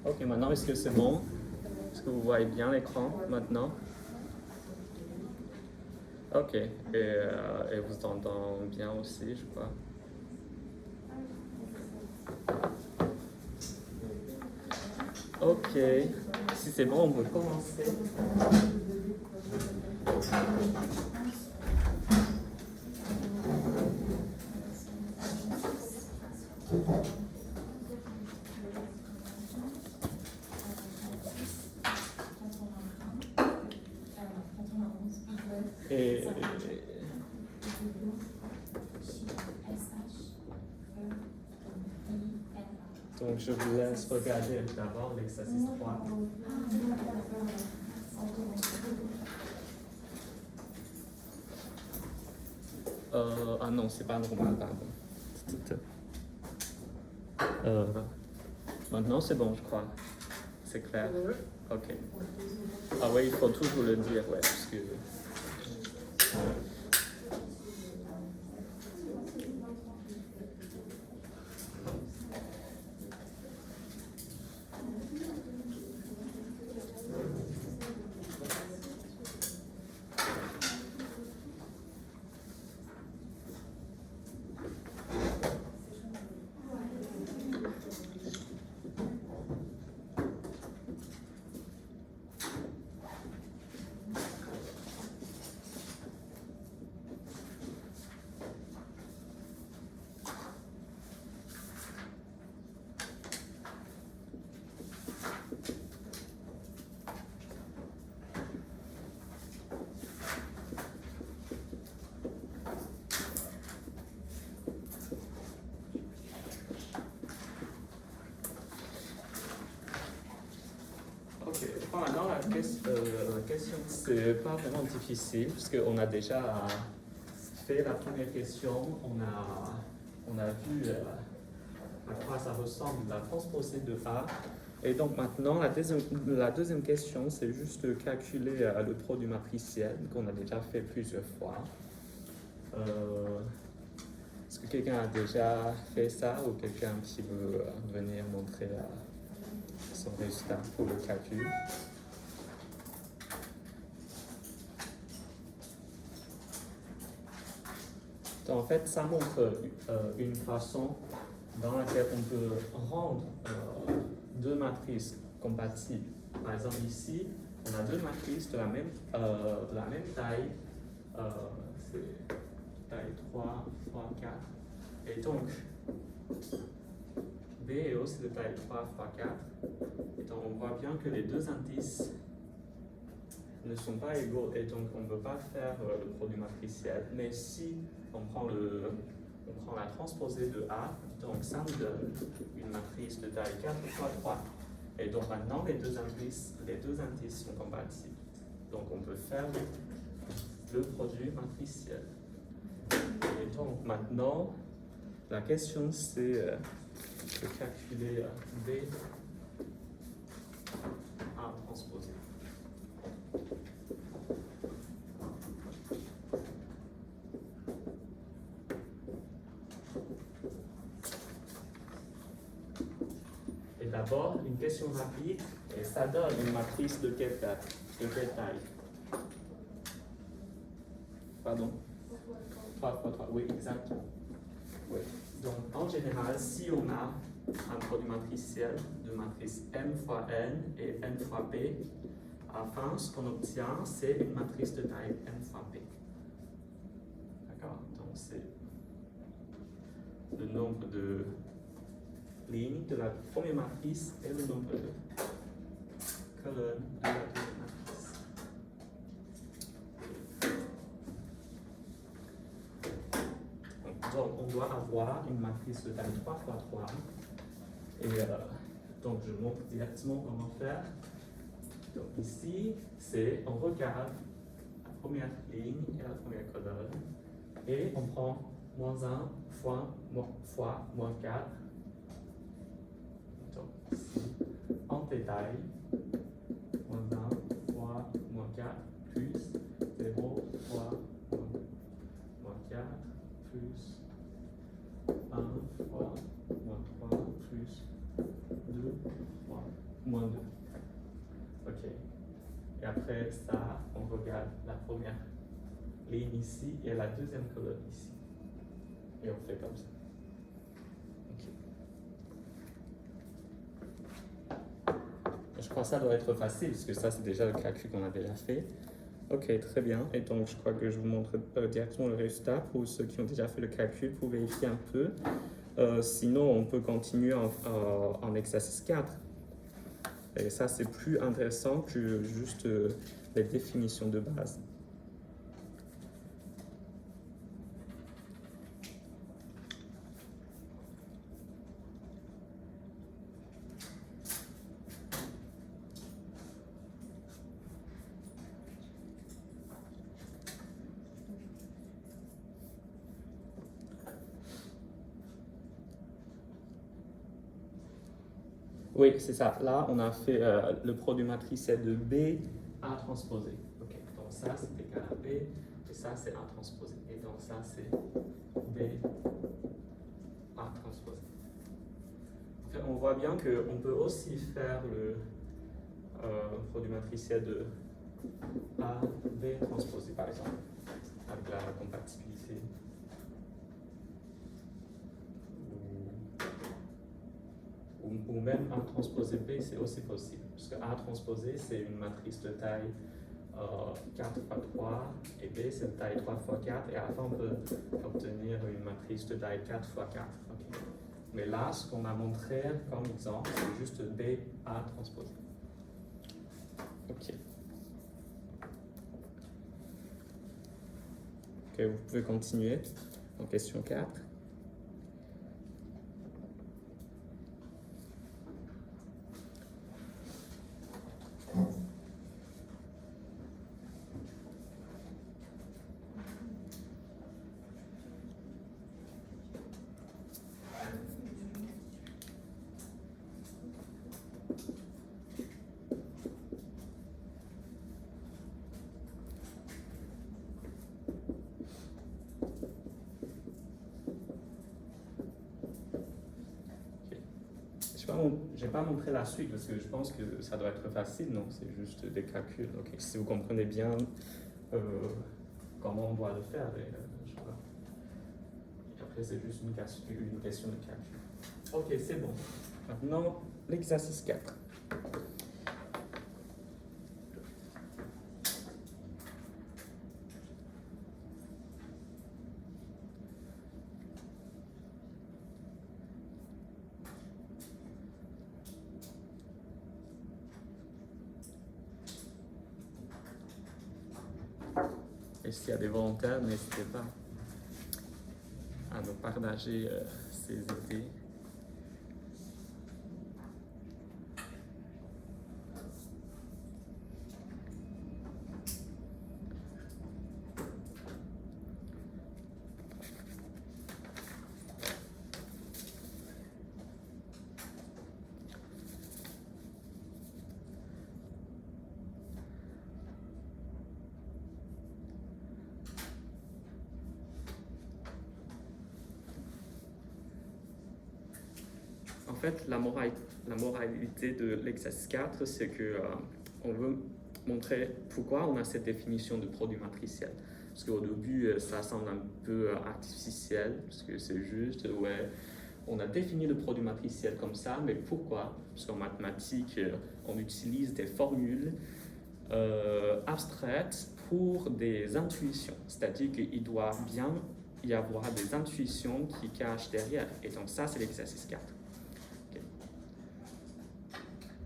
Ok, maintenant, est-ce que c'est bon? Est-ce que vous voyez bien l'écran maintenant? Ok, et vous entendez bien aussi, je crois. Ok, si c'est bon, on peut commencer. Et donc, je vous laisse regarder d'abord l'exercice 3. Ah non, c'est pas normal, pardon. Maintenant, c'est bon, je crois. C'est clair. Ok. Ah oui, il faut toujours le dire, ouais, parce que... Ok, bon, maintenant la question c'est pas vraiment difficile parce qu'on a déjà fait la première question, on a vu à quoi ça ressemble la transposée de A. Et donc maintenant la deuxième question c'est juste de calculer le produit matriciel qu'on a déjà fait plusieurs fois. Est-ce que quelqu'un a déjà fait ça ou quelqu'un qui veut venir montrer son résultat pour le calcul? Donc, en fait, ça montre une façon dans laquelle on peut rendre deux matrices compatibles. Par exemple, ici, on a deux matrices de la même taille. C'est taille 3 fois 4. Et donc, B et O, c'est de taille 3 fois 4. Et donc, on voit bien que les deux indices ne sont pas égaux et donc on ne peut pas faire le produit matriciel. Mais si on prend la transposée de A, donc ça nous donne une matrice de taille 4 fois 3. Et donc maintenant, les deux indices sont compatibles. Donc on peut faire le produit matriciel. Et donc maintenant, la question c'est de calculer B A transposé. Et d'abord, une question rapide, et ça donne une matrice de quelle taille? Pardon? 3 fois 3, oui, exactement. Oui. Donc, en général, si on a un produit matriciel de matrice M fois N et N fois P, à la fin, ce qu'on obtient, c'est une matrice de taille M fois P. D'accord? Donc, c'est le nombre de lignes de la première matrice et le nombre de colonnes de la deuxième matrice. Donc, on doit avoir une matrice de taille 3 fois 3. Et donc, je montre directement comment faire. Donc, ici, on regarde la première ligne et la première colonne. Et on prend moins 1 fois moins 4. Donc, ici, en détail, moins 1 fois moins 4 plus 0 fois moins 4 plus 1 fois moins 3 plus 2 fois moins 2. Ok. Et après ça, on regarde la première ligne ici et la deuxième colonne ici. Et on fait comme ça. Ok. Je crois que ça doit être facile, parce que ça, c'est déjà le calcul qu'on a déjà fait. Ok, très bien. Et donc, je crois que je vous montre directement le résultat pour ceux qui ont déjà fait le calcul pour vérifier un peu. Sinon, on peut continuer en exercice 4. Et ça, c'est plus intéressant que juste les définitions de base. Oui, c'est ça. Là, on a fait le produit matriciel de B A transposé. Ok, donc ça, c'est égal à B, et ça, c'est A transposé. Et donc ça, c'est B A transposé. En fait, on voit bien qu'on peut aussi faire le produit matriciel de A, B transposé, par exemple, avec la compatibilité. Ou même A transposé B, c'est aussi possible. Parce que A transposé, c'est une matrice de taille 4 x 3, et B, c'est de taille 3 x 4, et à la fin, on peut obtenir une matrice de taille 4 x 4. Okay. Mais là, ce qu'on a montré comme exemple, c'est juste B, A transposé. Ok. Ok, vous pouvez continuer en question 4. Je n'ai pas montré la suite parce que je pense que ça doit être facile, non? C'est juste des calculs. Okay. Si vous comprenez bien comment on doit le faire, je crois. Et après, c'est juste une question de calcul. Ok, c'est bon. Maintenant, l'exercice 4. Et s'il y a des volontaires, n'hésitez pas à nous partager ces idées. En fait, la moralité de l'exercice 4, c'est que on veut montrer pourquoi on a cette définition de produit matriciel. Parce qu'au début, ça semble un peu artificiel, parce que c'est juste, ouais, on a défini le produit matriciel comme ça, mais pourquoi? Parce qu'en mathématiques, on utilise des formules abstraites pour des intuitions. C'est-à-dire qu'il doit bien y avoir des intuitions qui cachent derrière. Et donc ça, c'est l'exercice 4.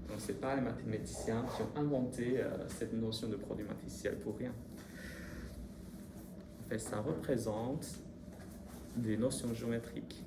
Donc, ce n'est pas les mathématiciens qui ont inventé cette notion de produit matriciel pour rien. En fait, ça représente des notions géométriques.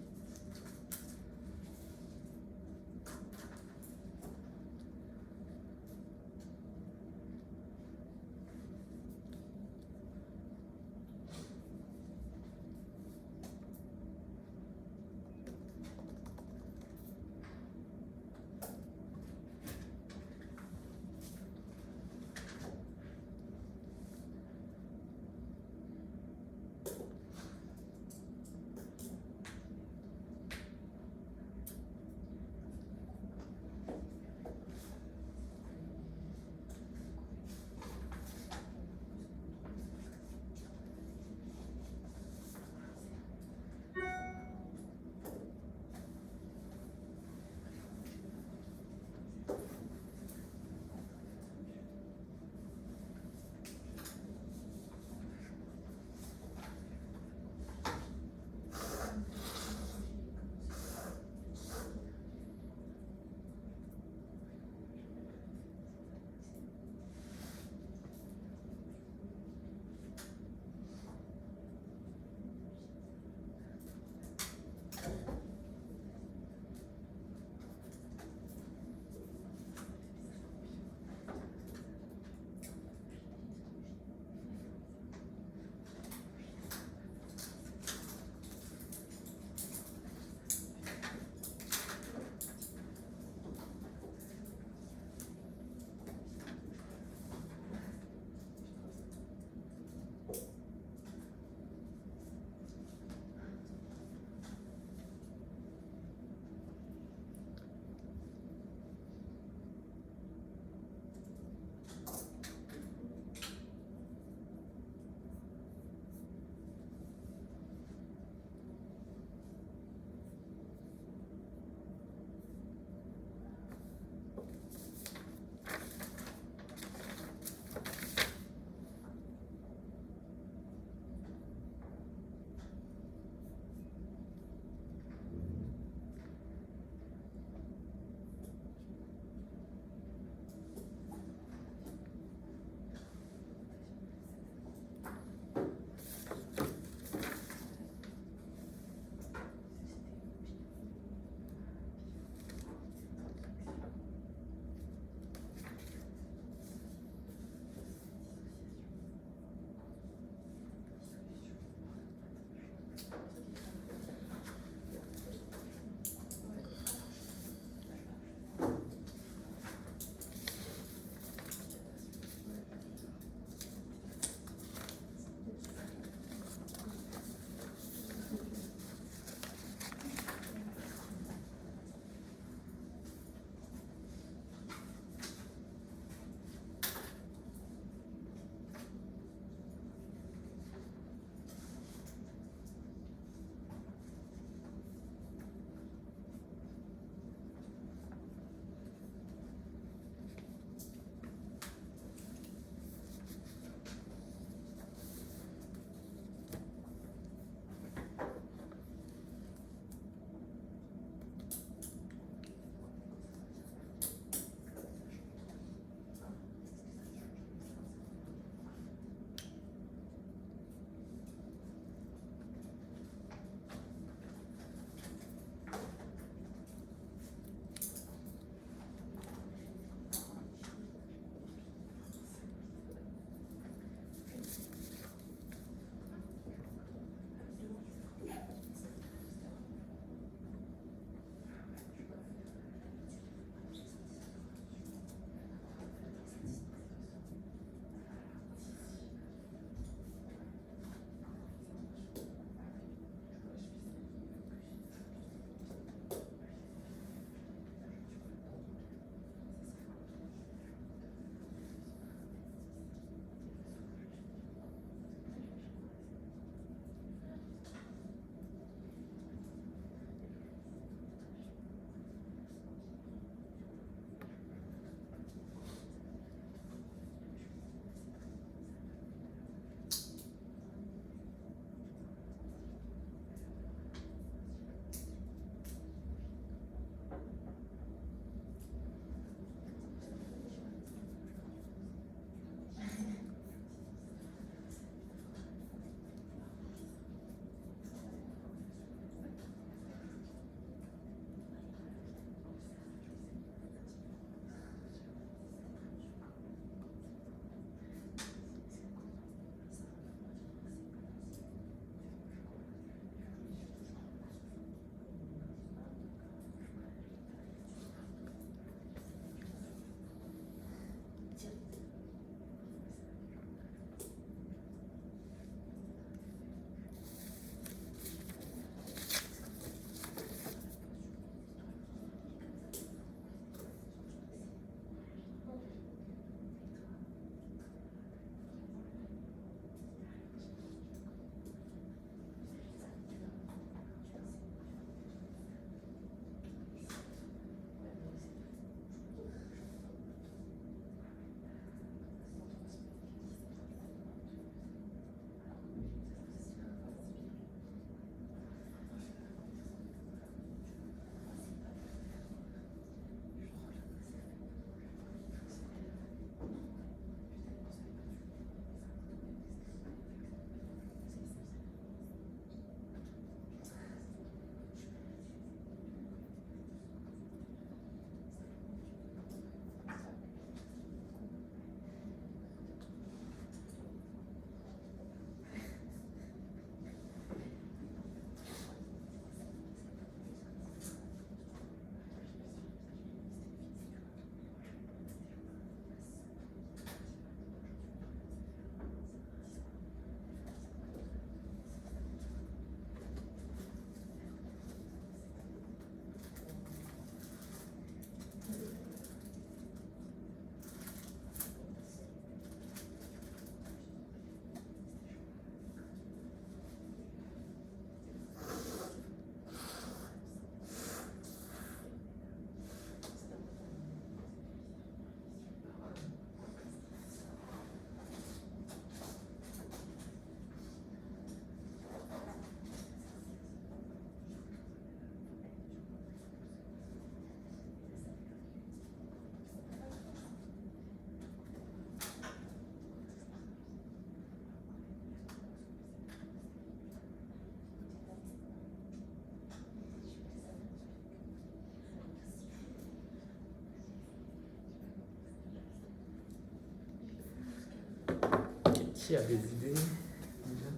Qui a des idées déjà?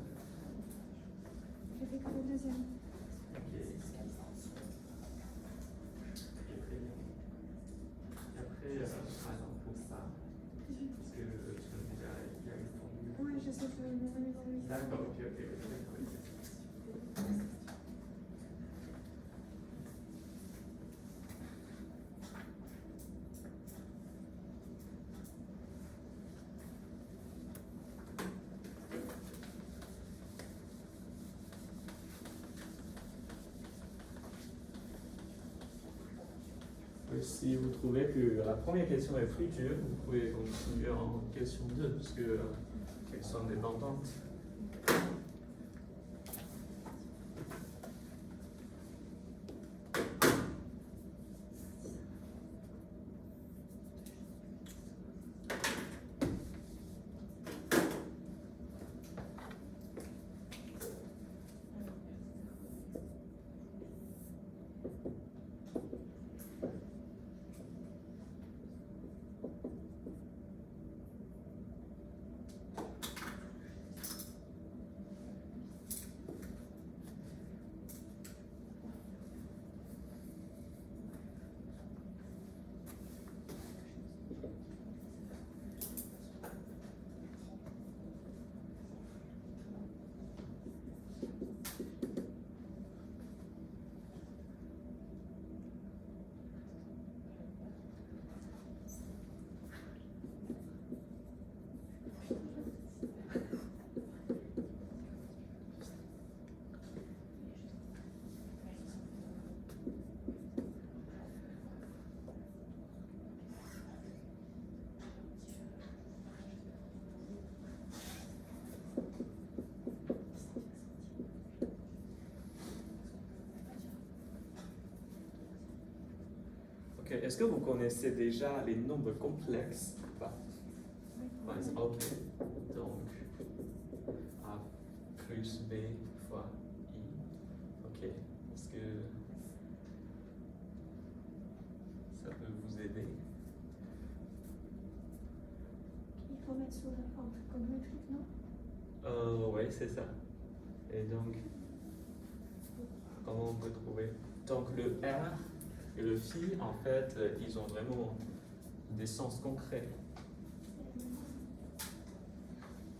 J'ai fait que le deuxième. Ok. Et après, par exemple, pour ça, parce que tu as déjà il y a répondu. Oui, je sais faire une analyse. D'accord, ok. Si vous trouvez que la première question est plus dure, vous pouvez continuer en question 2, parce que elles sont dépendantes. Ok, est-ce que vous connaissez déjà les nombres complexes ou pas? Par exemple, ok, donc A plus B fois I. Ok, est-ce que ça peut vous aider? Il faut mettre sous la forme trigonométrique, non? Oui, c'est ça. Et donc, comment on peut trouver? Donc le R et le phi, en fait, ils ont vraiment des sens concrets.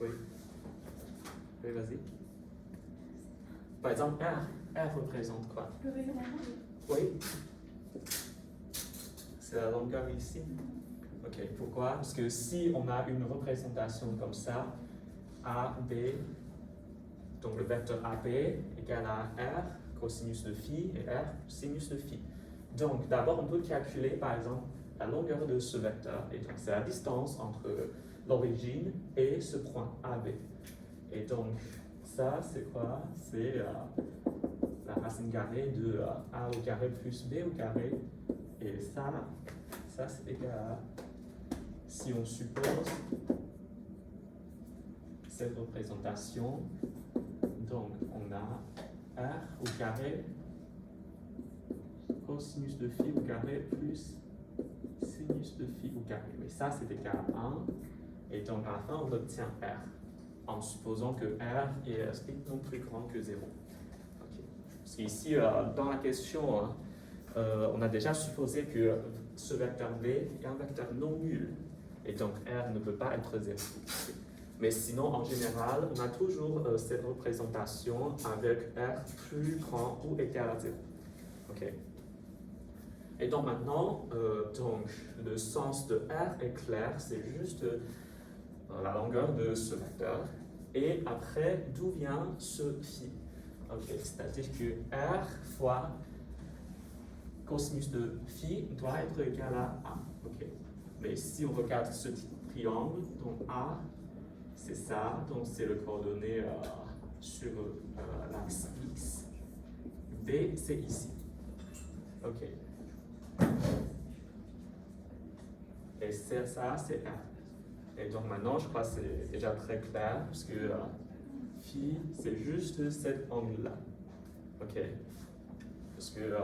Oui. Oui, vas-y. Par exemple, R représente quoi? Le rayon en rouge. Oui. C'est la longueur ici. Ok, pourquoi? Parce que si on a une représentation comme ça, A, B, donc le vecteur AB égale à R cosinus de phi et R sinus de phi. Donc d'abord on peut calculer par exemple la longueur de ce vecteur et donc c'est la distance entre l'origine et ce point AB. Et donc ça c'est quoi? C'est la racine carrée de A au carré plus B au carré. Et ça c'est égal à, si on suppose cette représentation, donc on a R au carré cosinus de phi au carré plus sinus de phi au carré. Mais ça c'est égal à 1. Et donc à la fin on obtient R en supposant que R est strictement plus grand que 0. Okay. Parce qu'ici dans la question, on a déjà supposé que ce vecteur B est un vecteur non nul. Et donc R ne peut pas être 0. Mais sinon, en général, on a toujours cette représentation avec R plus grand ou égal à 0. Okay. Et donc maintenant, donc, le sens de R est clair, c'est juste la longueur de ce vecteur. Et après, d'où vient ce phi? Okay. C'est-à-dire que R fois cosinus de phi doit être égal à A. Okay. Mais si on regarde ce triangle, donc A, c'est ça, donc c'est le coordonné sur l'axe X. B, c'est ici. Ok. Et ça, c'est R. Et donc maintenant, je crois que c'est déjà très clair, parce que phi, c'est juste cet angle-là. Ok. Parce que,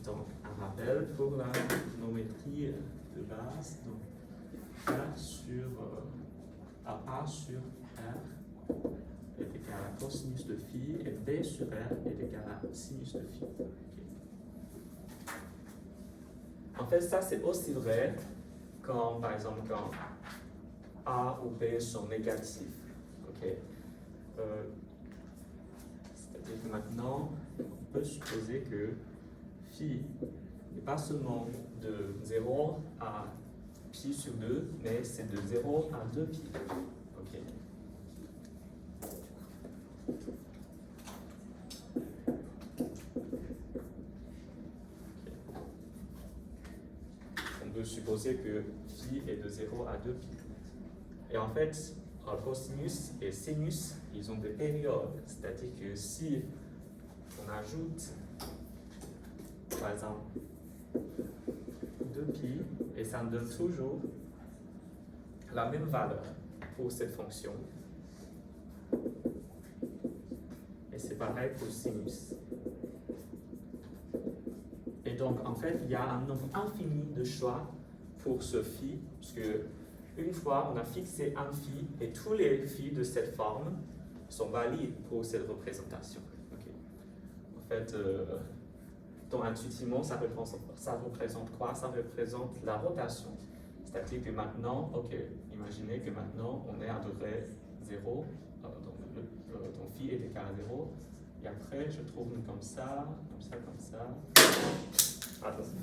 donc, un rappel pour la trigonométrie de base. Donc, R sur A sur R est égal à cosinus de phi et B sur R est égal à sinus de phi. Okay. En fait, ça c'est aussi vrai quand, par exemple, quand A ou B sont négatifs. Okay. C'est-à-dire que maintenant, on peut supposer que phi n'est pas seulement de 0 à pi sur 2, mais c'est de 0 à 2 pi. Okay. On peut supposer que phi est de 0 à 2 pi. Et en fait, cosinus et sinus, ils ont des périodes. C'est-à-dire que si on ajoute, par exemple, 2pi, et ça me donne toujours la même valeur pour cette fonction. Et c'est pareil pour sinus. Et donc, en fait, il y a un nombre infini de choix pour ce phi, parce que une fois, on a fixé un phi, et tous les phi de cette forme sont valides pour cette représentation. Okay. En fait, donc intuitivement, ça représente quoi? Ça représente la rotation. C'est-à-dire que maintenant, ok, imaginez que maintenant, on est à peu près 0, donc phi est égal à 0, et après, je trouve comme ça, comme ça, comme ça, attention,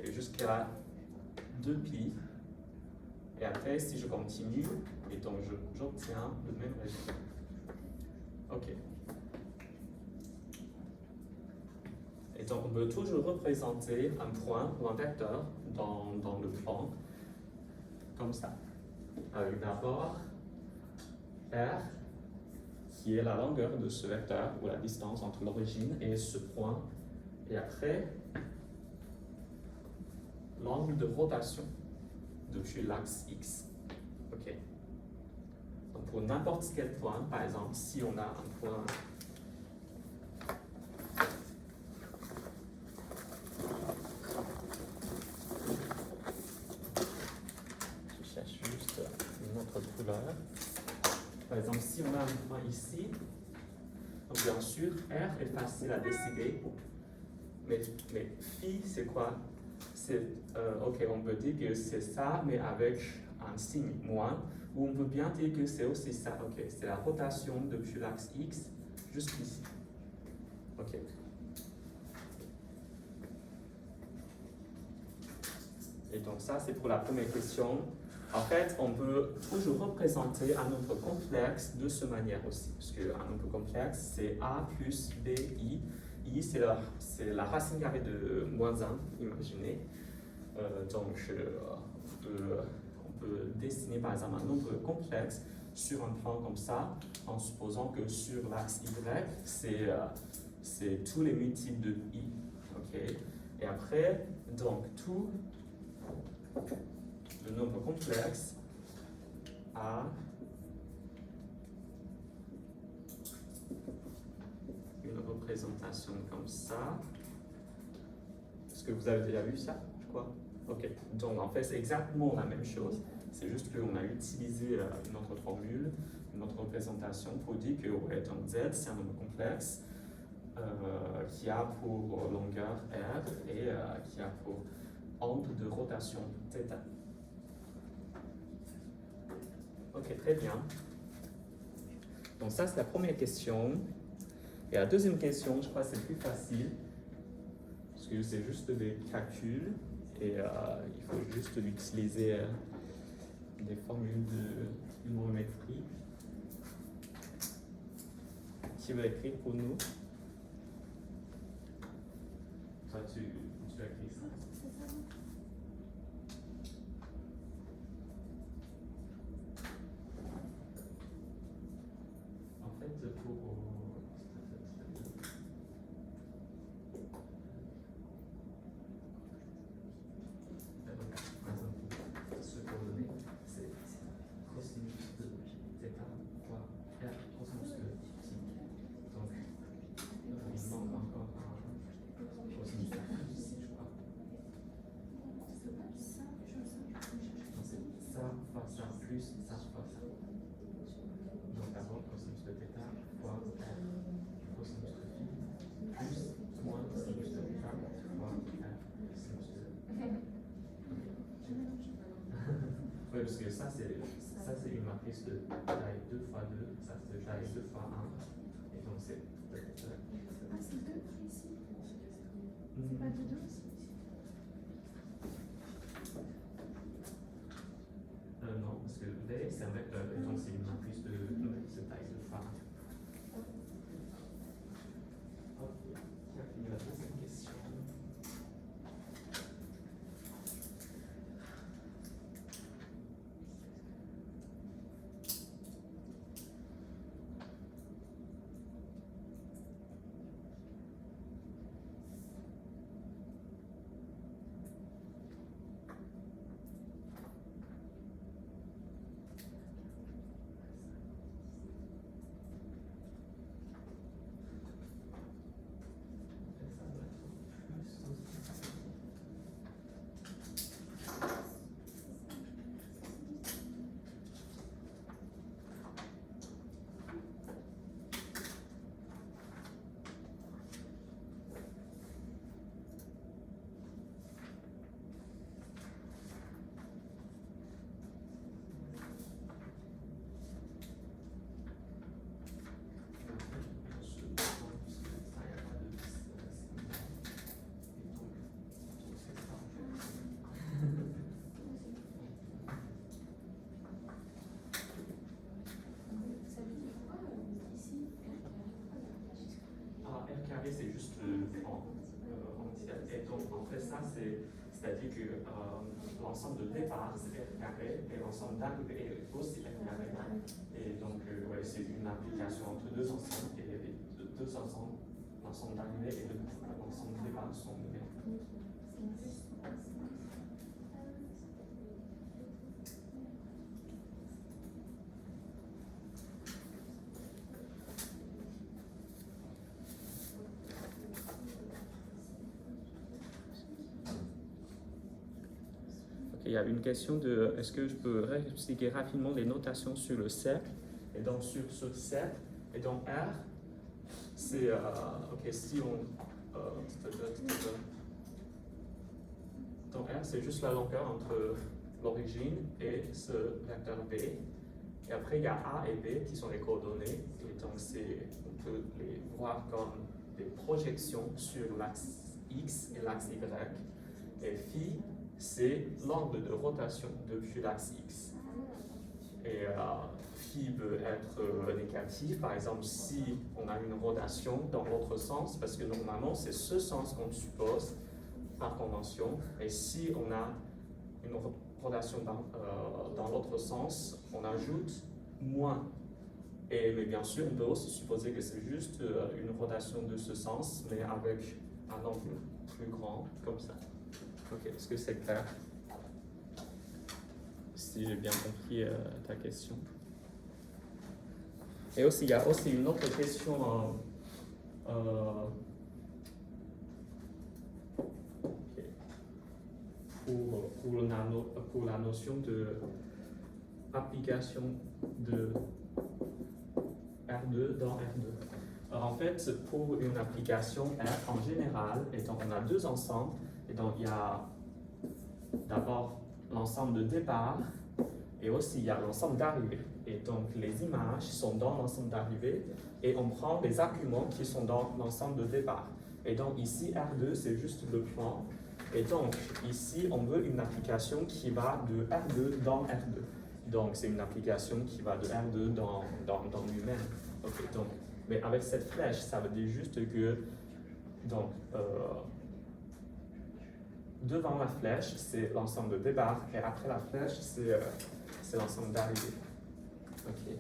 et jusqu'à 2pi. Et après, si je continue, et donc j'obtiens le même résultat. Ok. Et donc, on peut toujours représenter un point ou un vecteur dans le plan comme ça. Avec d'abord R, qui est la longueur de ce vecteur, ou la distance entre l'origine et ce point. Et après, l'angle de rotation depuis l'axe X. Ok. Donc pour n'importe quel point, par exemple, si on a un point je cherche juste une autre couleur. Par exemple, si on a un point ici, donc bien sûr, R est facile à décider, mais phi, c'est quoi? Ok, on peut dire que c'est ça, mais avec un signe moins, ou on peut bien dire que c'est aussi ça. Ok, c'est la rotation depuis l'axe X jusqu'ici. Ok. Et donc ça, c'est pour la première question. En fait, on peut toujours représenter un nombre complexe de cette manière aussi, parce qu'un nombre complexe, c'est A plus BI. I, c'est la racine carrée de moins 1, imaginez. Donc, on peut dessiner par exemple un nombre complexe sur un plan comme ça, en supposant que sur l'axe Y, c'est tous les multiples de I. Okay. Et après, donc tout le nombre complexe a une représentation comme ça. Est-ce que vous avez déjà vu ça, je crois? Ok, donc en fait c'est exactement la même chose, c'est juste qu'on a utilisé une autre formule, une autre représentation pour dire que ouais, donc Z c'est un nombre complexe qui a pour longueur R et qui a pour angle de rotation θ. Ok, très bien. Donc ça c'est la première question. Et la deuxième question, je crois que c'est plus facile, parce que c'est juste des calculs. Et il faut juste utiliser des formules de numérimétrie. Qui va écrire pour nous? Toi, tu as écrit ça? C'est ça. En fait, pour... ce coordonnée, c'est cosinus de θ fois R cosinus de phi. Donc, il manque encore un cosinus de phi ici, je crois. plus ça fois ça. Donc d'abord cosinus de θ fois r cosinus de phi plus moins sinus de θ fois r sinus de. Oui, parce que ça c'est une matrice de taille 2 fois 2, ça c'est de taille 2 fois 1, et donc c'est. Ah, c'est 2 ici. C'est pas de 2 aussi. Non, parce que V c'est un vecteur, et donc c'est une matrice de taille 2 fois 1. Ok, qui a fini la deuxième question? C'est juste entière. Et donc, en fait, ça, c'est-à-dire que l'ensemble de départ, c'est R carré, et l'ensemble d'arrivée est aussi R carré. Et donc, ouais, c'est une application entre deux ensembles, et deux ensembles, l'ensemble d'arrivée et l'ensemble de départ sont numériques. Il y a une question de est-ce que je peux réexpliquer rapidement les notations sur le cercle, et donc sur ce cercle, et donc R, c'est ok, si on donc R c'est juste la longueur entre l'origine et ce vecteur B, et après il y a A et B qui sont les coordonnées, et donc on peut les voir comme des projections sur l'axe X et l'axe Y, et phi c'est l'angle de rotation depuis l'axe X. Et phi peut être négatif, par exemple si on a une rotation dans l'autre sens, parce que normalement c'est ce sens qu'on suppose par convention, et si on a une rotation dans l'autre sens, on ajoute moins. Mais bien sûr, on peut aussi supposer que c'est juste une rotation de ce sens, mais avec un angle plus grand, comme ça. Ok, est-ce que c'est clair? Si j'ai bien compris ta question. Et aussi, il y a aussi une autre question pour la notion de application de R2 dans R2. Alors en fait, pour une application R en général, et donc on a deux ensembles, et donc il y a d'abord l'ensemble de départ, et aussi il y a l'ensemble d'arrivée. Et donc les images sont dans l'ensemble d'arrivée, et on prend les arguments qui sont dans l'ensemble de départ. Et donc ici, R2, c'est juste le plan. Et donc ici, on veut une application qui va de R2 dans R2. Donc c'est une application qui va de R2 dans lui-même. Okay, donc, mais avec cette flèche, ça veut dire juste que donc, devant la flèche, c'est l'ensemble de départ, et après la flèche, c'est l'ensemble d'arrivée. Ok.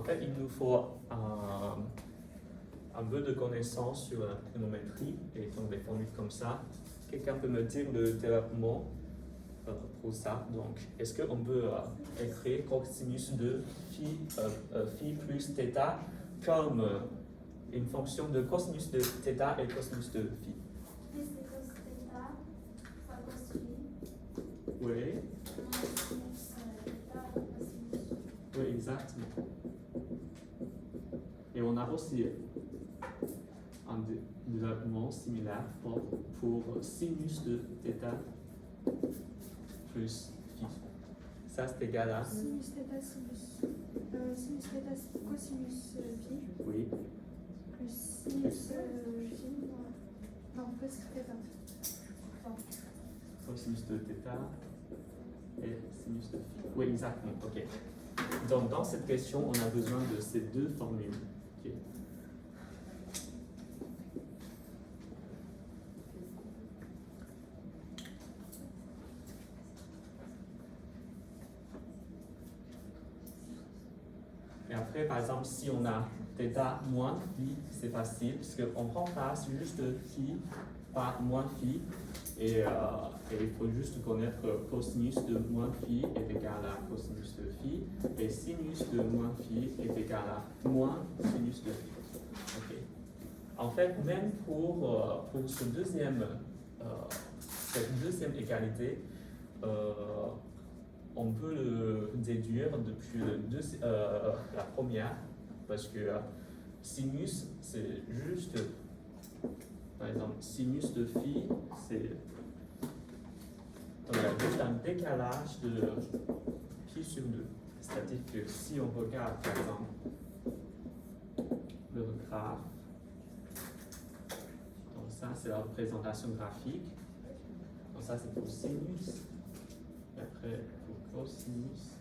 fait, il nous faut un peu de connaissances sur la trigonométrie et donc des formules comme ça. Quelqu'un peut me dire le développement pour ça? Donc, est-ce qu'on peut écrire cosinus de phi plus θ comme une fonction de cosinus de θ et cosinus de phi? Phi c'est cos θ fois cos phi. Oui, Sinus θ fois sinus. oui, exactement. Et on a aussi un développement similaire pour sinus de θ plus phi. Ça, c'est égal à? Sinus θ sinus. Sinus θ cosinus phi. Oui. Plus sinus phi. Non, cos θ. Bon. Cosinus de θ et sinus de phi. Oui, exactement. Ok. Donc, dans cette question, on a besoin de ces deux formules. Ok. Et après, par exemple, si on a θ moins phi, c'est facile, parce qu'on remplace juste phi par moins phi, et il faut juste connaître cosinus de moins phi est égal à cosinus de phi, et sinus de moins phi est égal à moins sinus de phi. Okay. En fait, même pour cette deuxième égalité, on peut le déduire depuis la première, parce que sinus, c'est juste, par exemple, sinus de phi, c'est donc, il y a juste un décalage de pi sur 2. C'est-à-dire que si on regarde, par exemple, le graphe, donc ça, c'est la représentation graphique. Donc ça, c'est pour sinus. Et après, pour cosinus.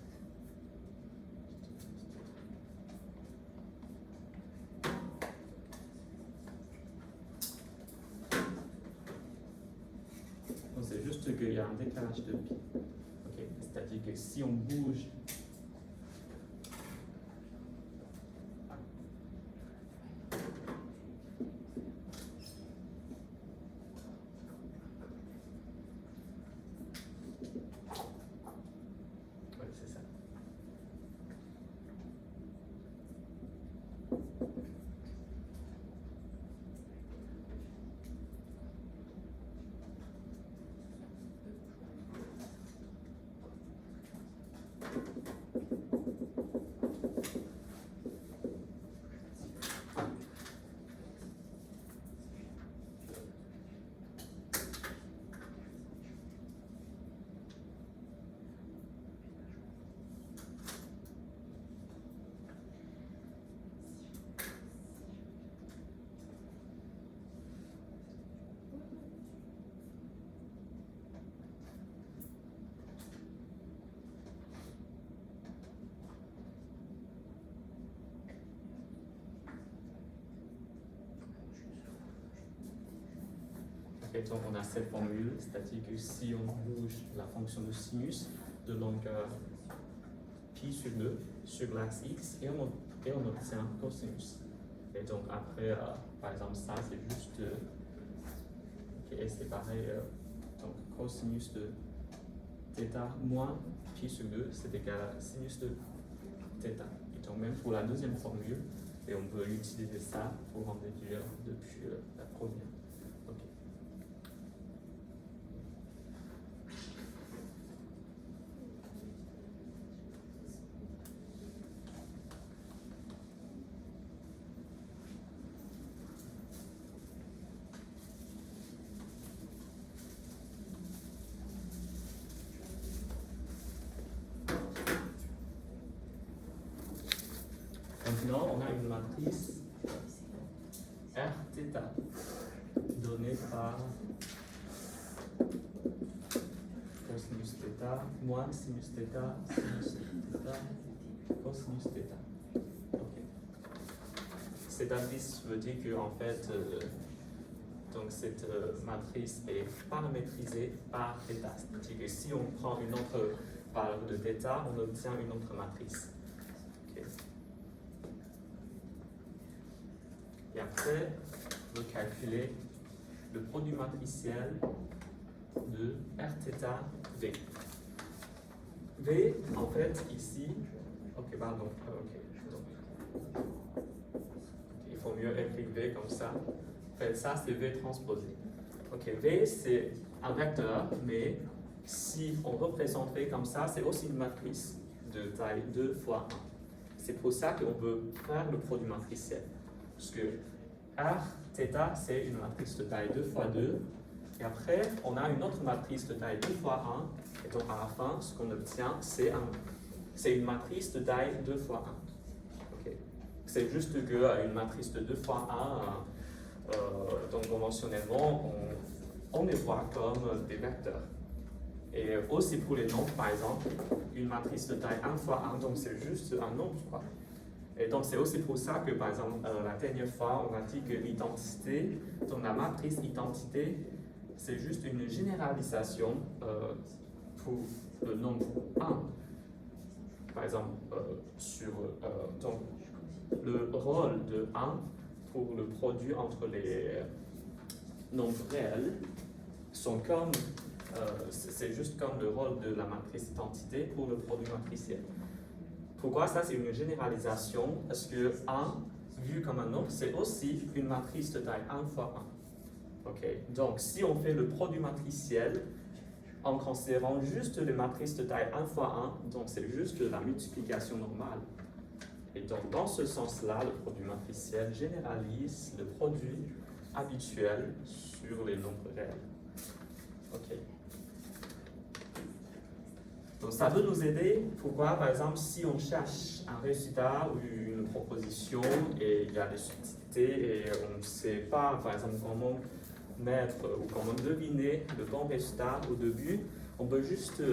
Donc c'est juste qu'il y a un décalage de pi. Okay. C'est-à-dire que si on bouge et donc on a cette formule, c'est-à-dire que si on bouge la fonction de sinus de longueur pi sur 2 sur l'axe x et on obtient cosinus. Et donc après, par exemple, ça c'est juste, et c'est pareil, donc cosinus de θ moins pi sur 2, c'est égal à sinus de θ. Et donc même pour la deuxième formule, et on peut utiliser ça pour en déduire depuis la première. Maintenant, on a une matrice Rθ donnée par cosinus θ moins sinus θ, sinus θ, cosinus θ. Okay. Cette matrice veut dire que en fait, donc cette matrice est paramétrisée par θ. C'est-à-dire que si on prend une autre valeur de θ, on obtient une autre matrice. Okay. Et après, on veut calculer le produit matriciel de Rθ V. V, en fait, ici, ok, pardon, ok, il faut mieux écrire V comme ça. En fait, ça, c'est V transposé. Ok, V, c'est un vecteur, mais si on représente V comme ça, c'est aussi une matrice de taille 2 fois 1. C'est pour ça qu'on veut faire le produit matriciel. Parce que Rθ, c'est une matrice de taille 2 fois 2. Et après, on a une autre matrice de taille 2 fois 1. Et donc, à la fin, ce qu'on obtient, c'est une matrice de taille 2 fois 1. Okay. C'est juste qu'une matrice de 2 fois 1, donc conventionnellement, on les voit comme des vecteurs. Et aussi pour les nombres, par exemple, une matrice de taille 1 fois 1, donc c'est juste un nombre, quoi. Et donc c'est aussi pour ça que, par exemple, la dernière fois, on a dit que l'identité, donc la matrice identité, c'est juste une généralisation pour le nombre 1. Par exemple, donc, le rôle de 1 pour le produit entre les nombres réels sont comme, c'est juste comme le rôle de la matrice identité pour le produit matriciel. Pourquoi ça, c'est une généralisation? Parce que 1, vu comme un nombre, c'est aussi une matrice de taille 1 fois 1. Okay. Donc, si on fait le produit matriciel en considérant juste les matrices de taille 1 fois 1, donc c'est juste la multiplication normale. Et donc, dans ce sens-là, le produit matriciel généralise le produit habituel sur les nombres réels. Ok. Donc, ça peut nous aider. Pourquoi? Par exemple, si on cherche un résultat ou une proposition et il y a des subtilités et on ne sait pas, par exemple, comment mettre ou comment deviner le bon résultat au début, on peut juste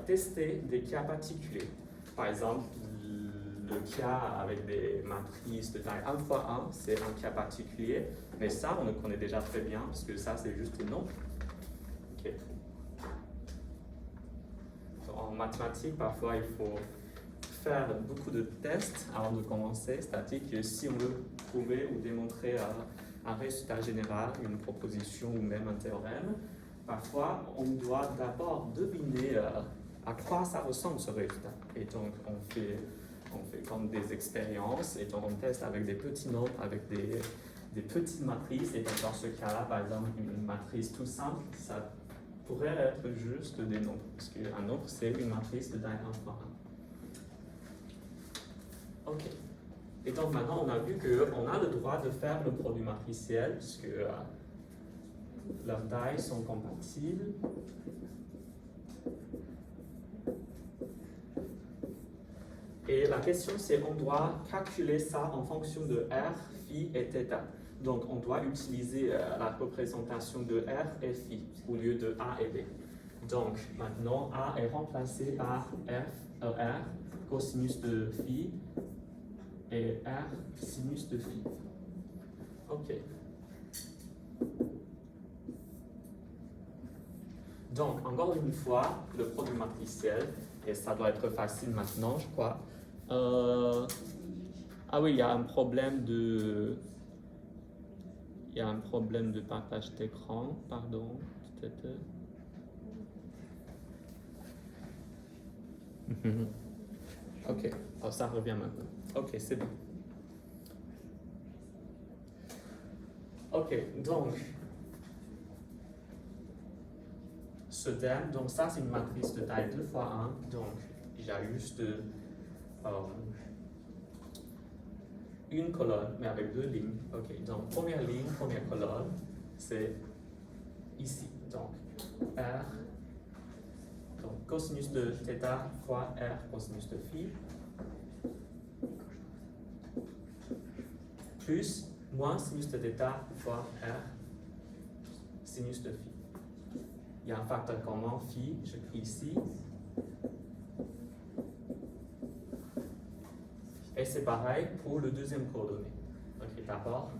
tester des cas particuliers. Par exemple, le cas avec des matrices de taille 1 fois 1, c'est un cas particulier, mais ça, on le connaît déjà très bien, parce que ça, c'est juste un nombre. Okay. En mathématiques, parfois, il faut faire beaucoup de tests avant de commencer, c'est-à-dire que si on veut prouver ou démontrer un résultat général, une proposition ou même un théorème, parfois, on doit d'abord deviner à quoi ça ressemble ce résultat. Et donc, on fait comme des expériences, et donc on teste avec des petits nombres, avec des petites matrices, et donc dans ce cas-là, par exemple, une matrice tout simple, ça pourrait être juste des nombres, parce qu'un nombre, c'est une matrice de taille 1 fois 1. Ok. Et donc maintenant, on a vu qu'on a le droit de faire le produit matriciel, puisque leurs tailles sont compatibles. Et la question, c'est on doit calculer ça en fonction de R, phi et θ. Donc, on doit utiliser la représentation de R et phi au lieu de A et B. Donc, maintenant, A est remplacé par R, cosinus de phi, et R, sinus de phi. OK. Donc, encore une fois, le produit matriciel, et ça doit être facile maintenant, je crois. Ah oui, il y a un problème de... Il y a un problème de partage d'écran, pardon. Ok, oh, ça revient maintenant. Ok, c'est bon. Ok, donc, ce terme, donc ça c'est une matrice de taille 2 fois 1, donc il y a juste une colonne, mais avec deux lignes. Ok, donc première ligne, première colonne, c'est ici. Donc R, donc cosinus de θ fois R cosinus de phi, plus moins sinus de θ fois R sinus de phi. Il y a un facteur commun, phi, j'écris ici. Et c'est pareil pour le deuxième coordonnée. Ok, d'abord,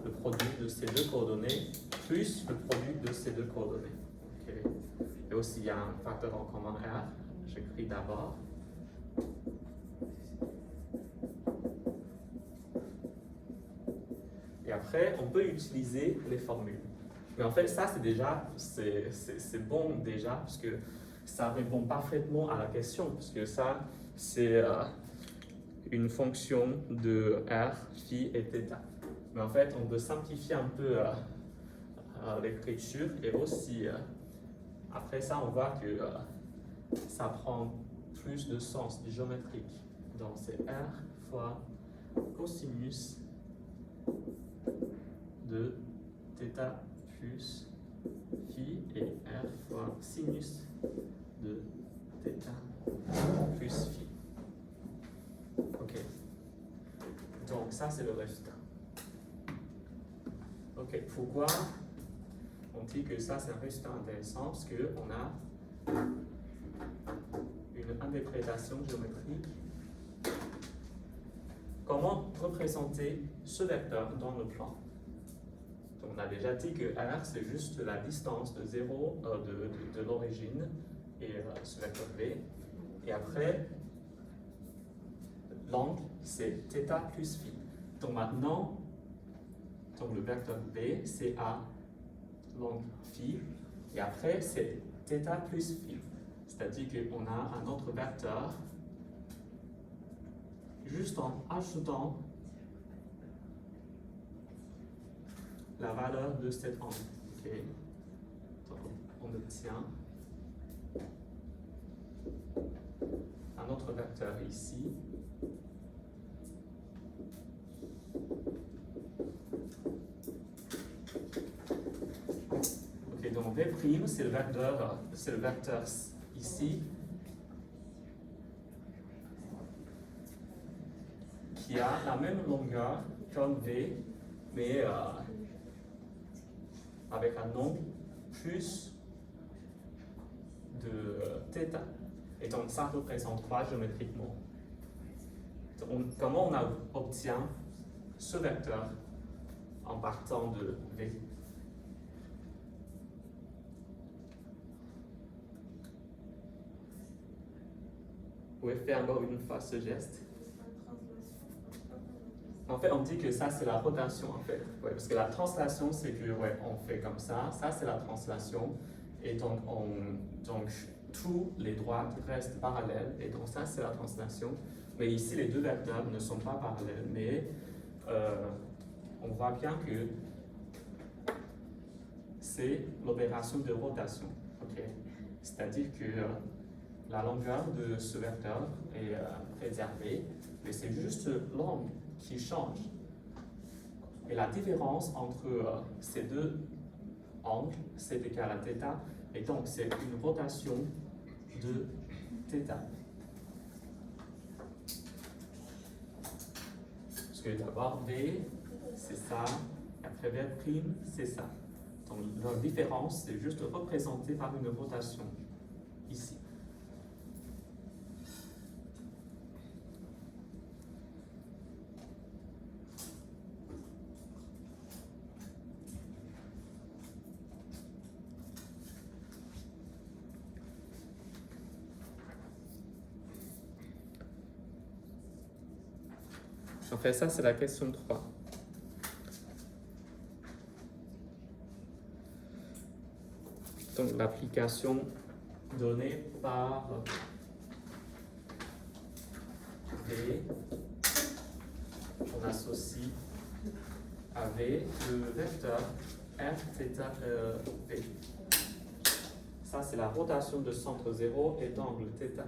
le produit de ces deux coordonnées plus le produit de ces deux coordonnées. Okay. Et aussi, il y a un facteur en commun R. J'écris d'abord. après, on peut utiliser les formules. Mais en fait, ça, c'est bon déjà, parce que ça répond parfaitement à la question, parce que ça, c'est une fonction de r, phi et θ. Mais en fait, on peut simplifier un peu l'écriture et aussi, après ça, on voit que ça prend plus de sens géométrique. Donc, c'est r fois cosinus de θ plus phi et r fois sinus de θ plus phi. Ok. Donc, ça, c'est le résultat. Ok. Pourquoi on dit que ça, c'est un résultat intéressant? Parce qu'on a une interprétation géométrique. Comment représenter ce vecteur dans le plan? Donc, on a déjà dit que R, c'est juste la distance de 0 de l'origine et ce vecteur V. Et après, l'angle, c'est θ plus phi. Donc maintenant, le vecteur V, c'est à l'angle phi. Et après, c'est θ plus phi. C'est-à-dire qu'on a un autre vecteur juste en ajoutant la valeur de cet angle. Okay. Donc, on obtient un autre vecteur ici. Ok, donc V', c'est le vecteur ici qui a la même longueur comme V, mais avec un angle plus de θ. Et donc ça représente quoi géométriquement? Comment on obtient ce vecteur en partant de V? Vous pouvez faire encore une fois ce geste. En fait, on dit que ça, c'est la rotation, en fait. Ouais, parce que la translation, c'est que, ouais, on fait comme ça. Ça, c'est la translation. Et donc, tous les droites restent parallèles. Et donc, ça, c'est la translation. Mais ici, les deux vecteurs ne sont pas parallèles. Mais on voit bien que c'est l'opération de rotation. Okay? C'est-à-dire que la longueur de ce vecteur est préservée. Mais c'est juste l'angle qui change. Et la différence entre ces deux angles, c'est égal à θ, et donc c'est une rotation de θ. Parce que d'abord V, c'est ça, après V', c'est ça. Donc la différence, c'est juste représentée par une rotation ici. En fait, ça, c'est la question 3. Donc, l'application donnée par V, on associe à V le vecteur R, θ, V. Ça, c'est la rotation de centre 0 et d'angle θ.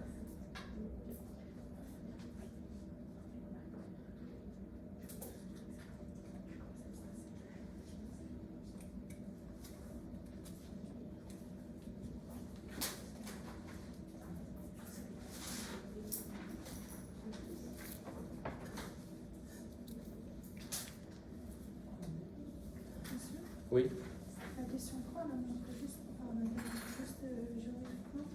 Oui. La question 3, là, on peut juste géométriquement.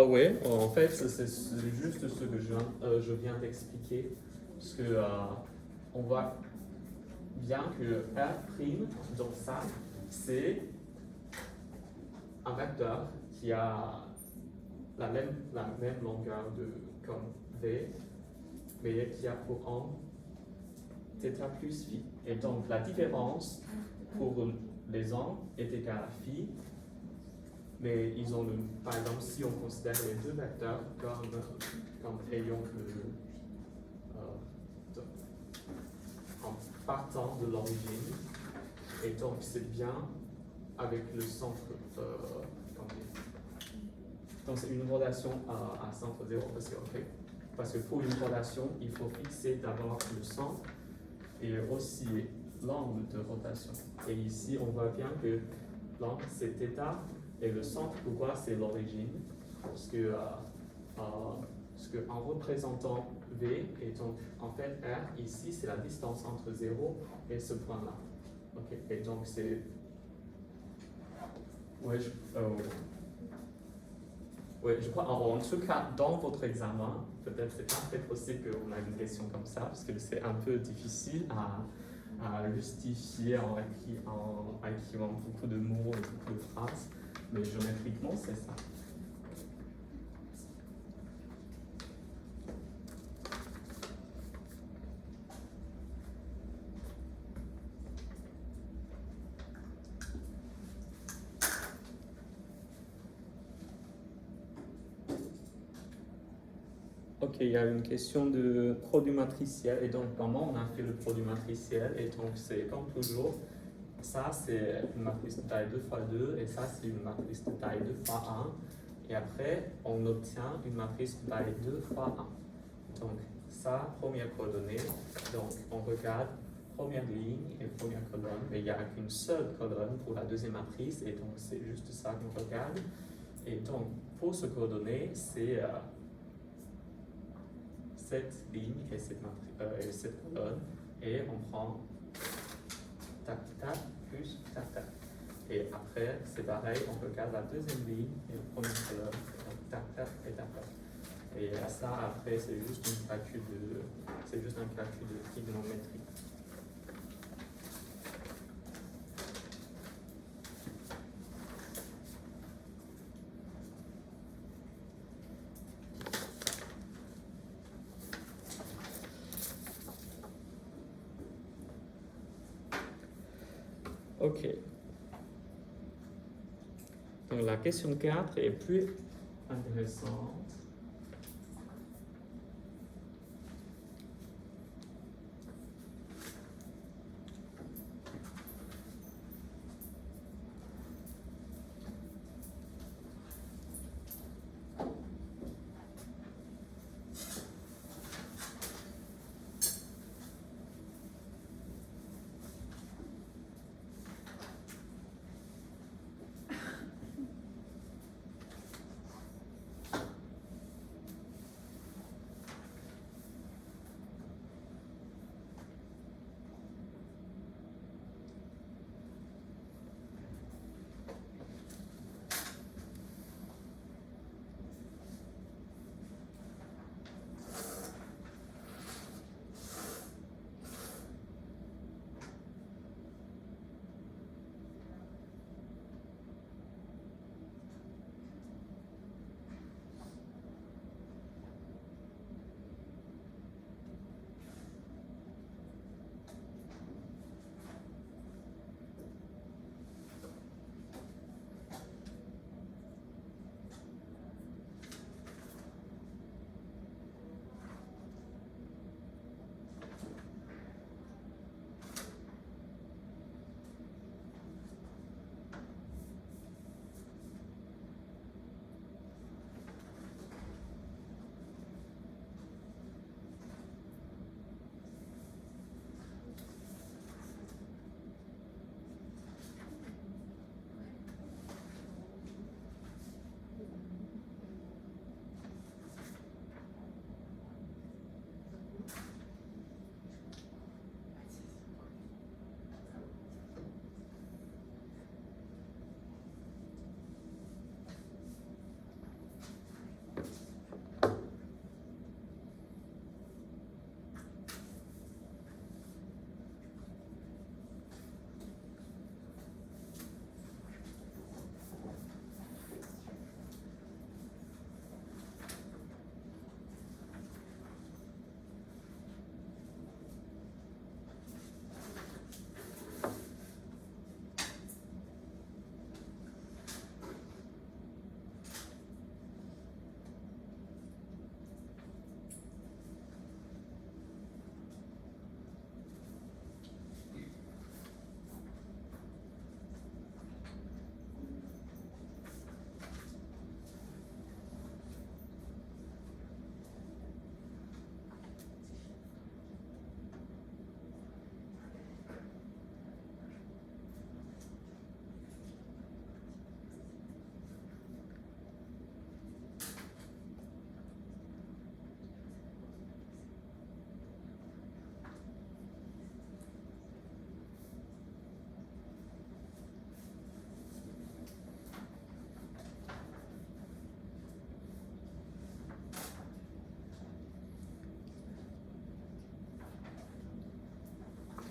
Oui, en fait, c'est juste ce que je viens d'expliquer. Parce que on voit bien que R', donc ça, c'est un vecteur qui a la même longueur comme V, mais qui a pour angle θ plus phi. Et donc la différence pour les angles est égale à phi, mais ils ont par exemple, si on considère les deux vecteurs comme ayant en partant de l'origine, et donc c'est bien avec le centre, donc c'est une relation à centre 0, parce que pour une relation, il faut fixer d'abord le centre et aussi l'angle de rotation. Et ici, on voit bien que l'angle c'est θ et le centre, pourquoi c'est l'origine? Parce que en représentant V, et donc en fait R, ici c'est la distance entre 0 et ce point-là. Ok, et donc c'est. Ouais, je crois, en tout cas, dans votre examen, peut-être c'est pas très possible qu'on a une question comme ça, parce que c'est un peu difficile à justifier en écrivant beaucoup de mots et beaucoup de phrases, mais géométriquement, c'est ça. Ok, il y a une question de produit matriciel, et donc comment on a fait le produit matriciel, et donc c'est comme toujours, ça c'est une matrice de taille 2 x 2, et ça c'est une matrice de taille 2 x 1, et après on obtient une matrice de taille 2 x 1. Donc ça, première coordonnée, donc on regarde première ligne et première colonne, mais il n'y a qu'une seule colonne pour la deuxième matrice, et donc c'est juste ça qu'on regarde. Et donc pour ce coordonnée, c'est cette ligne et cette colonne, et on prend tac tac plus tac tac. Et après, c'est pareil, on regarde la deuxième ligne et la première colonne, donc tac tac et tac tac. Et ça, après, c'est juste un calcul de trigonométrie. Ok. Donc la question 4 est plus intéressante.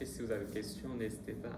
Après, si vous avez des questions, n'hésitez pas.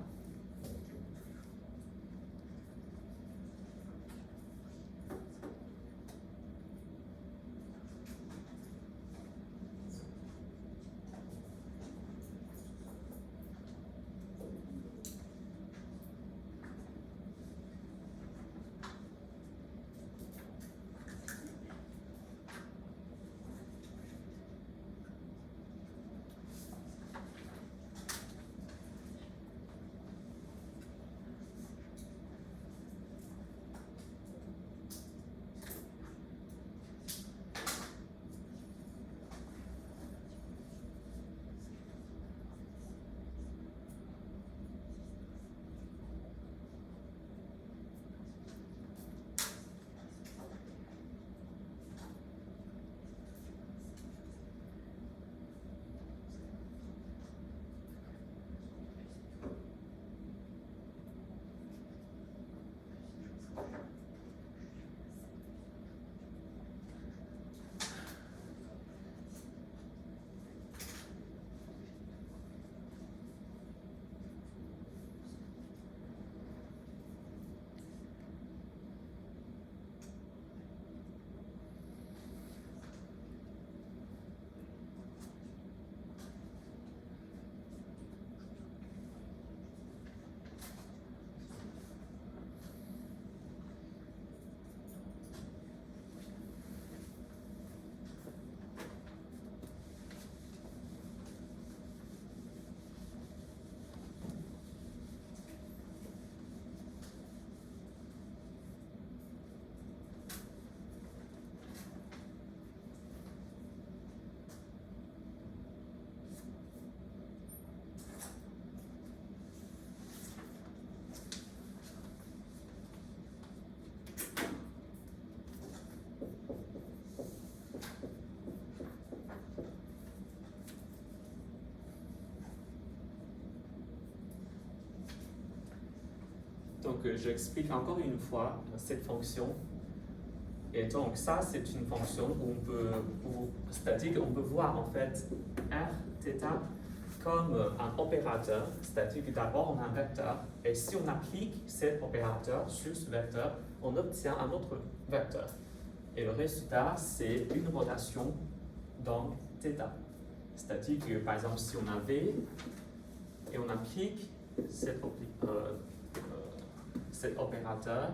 Donc, j'explique encore une fois cette fonction. Et donc, ça, c'est une fonction où on peut, c'est-à-dire qu'on peut voir en fait r θ comme un opérateur, c'est-à-dire que d'abord on a un vecteur, et si on applique cet opérateur sur ce vecteur, on obtient un autre vecteur. Et le résultat, c'est une rotation dans θ. C'est-à-dire que, par exemple, si on a V et on applique cet opérateur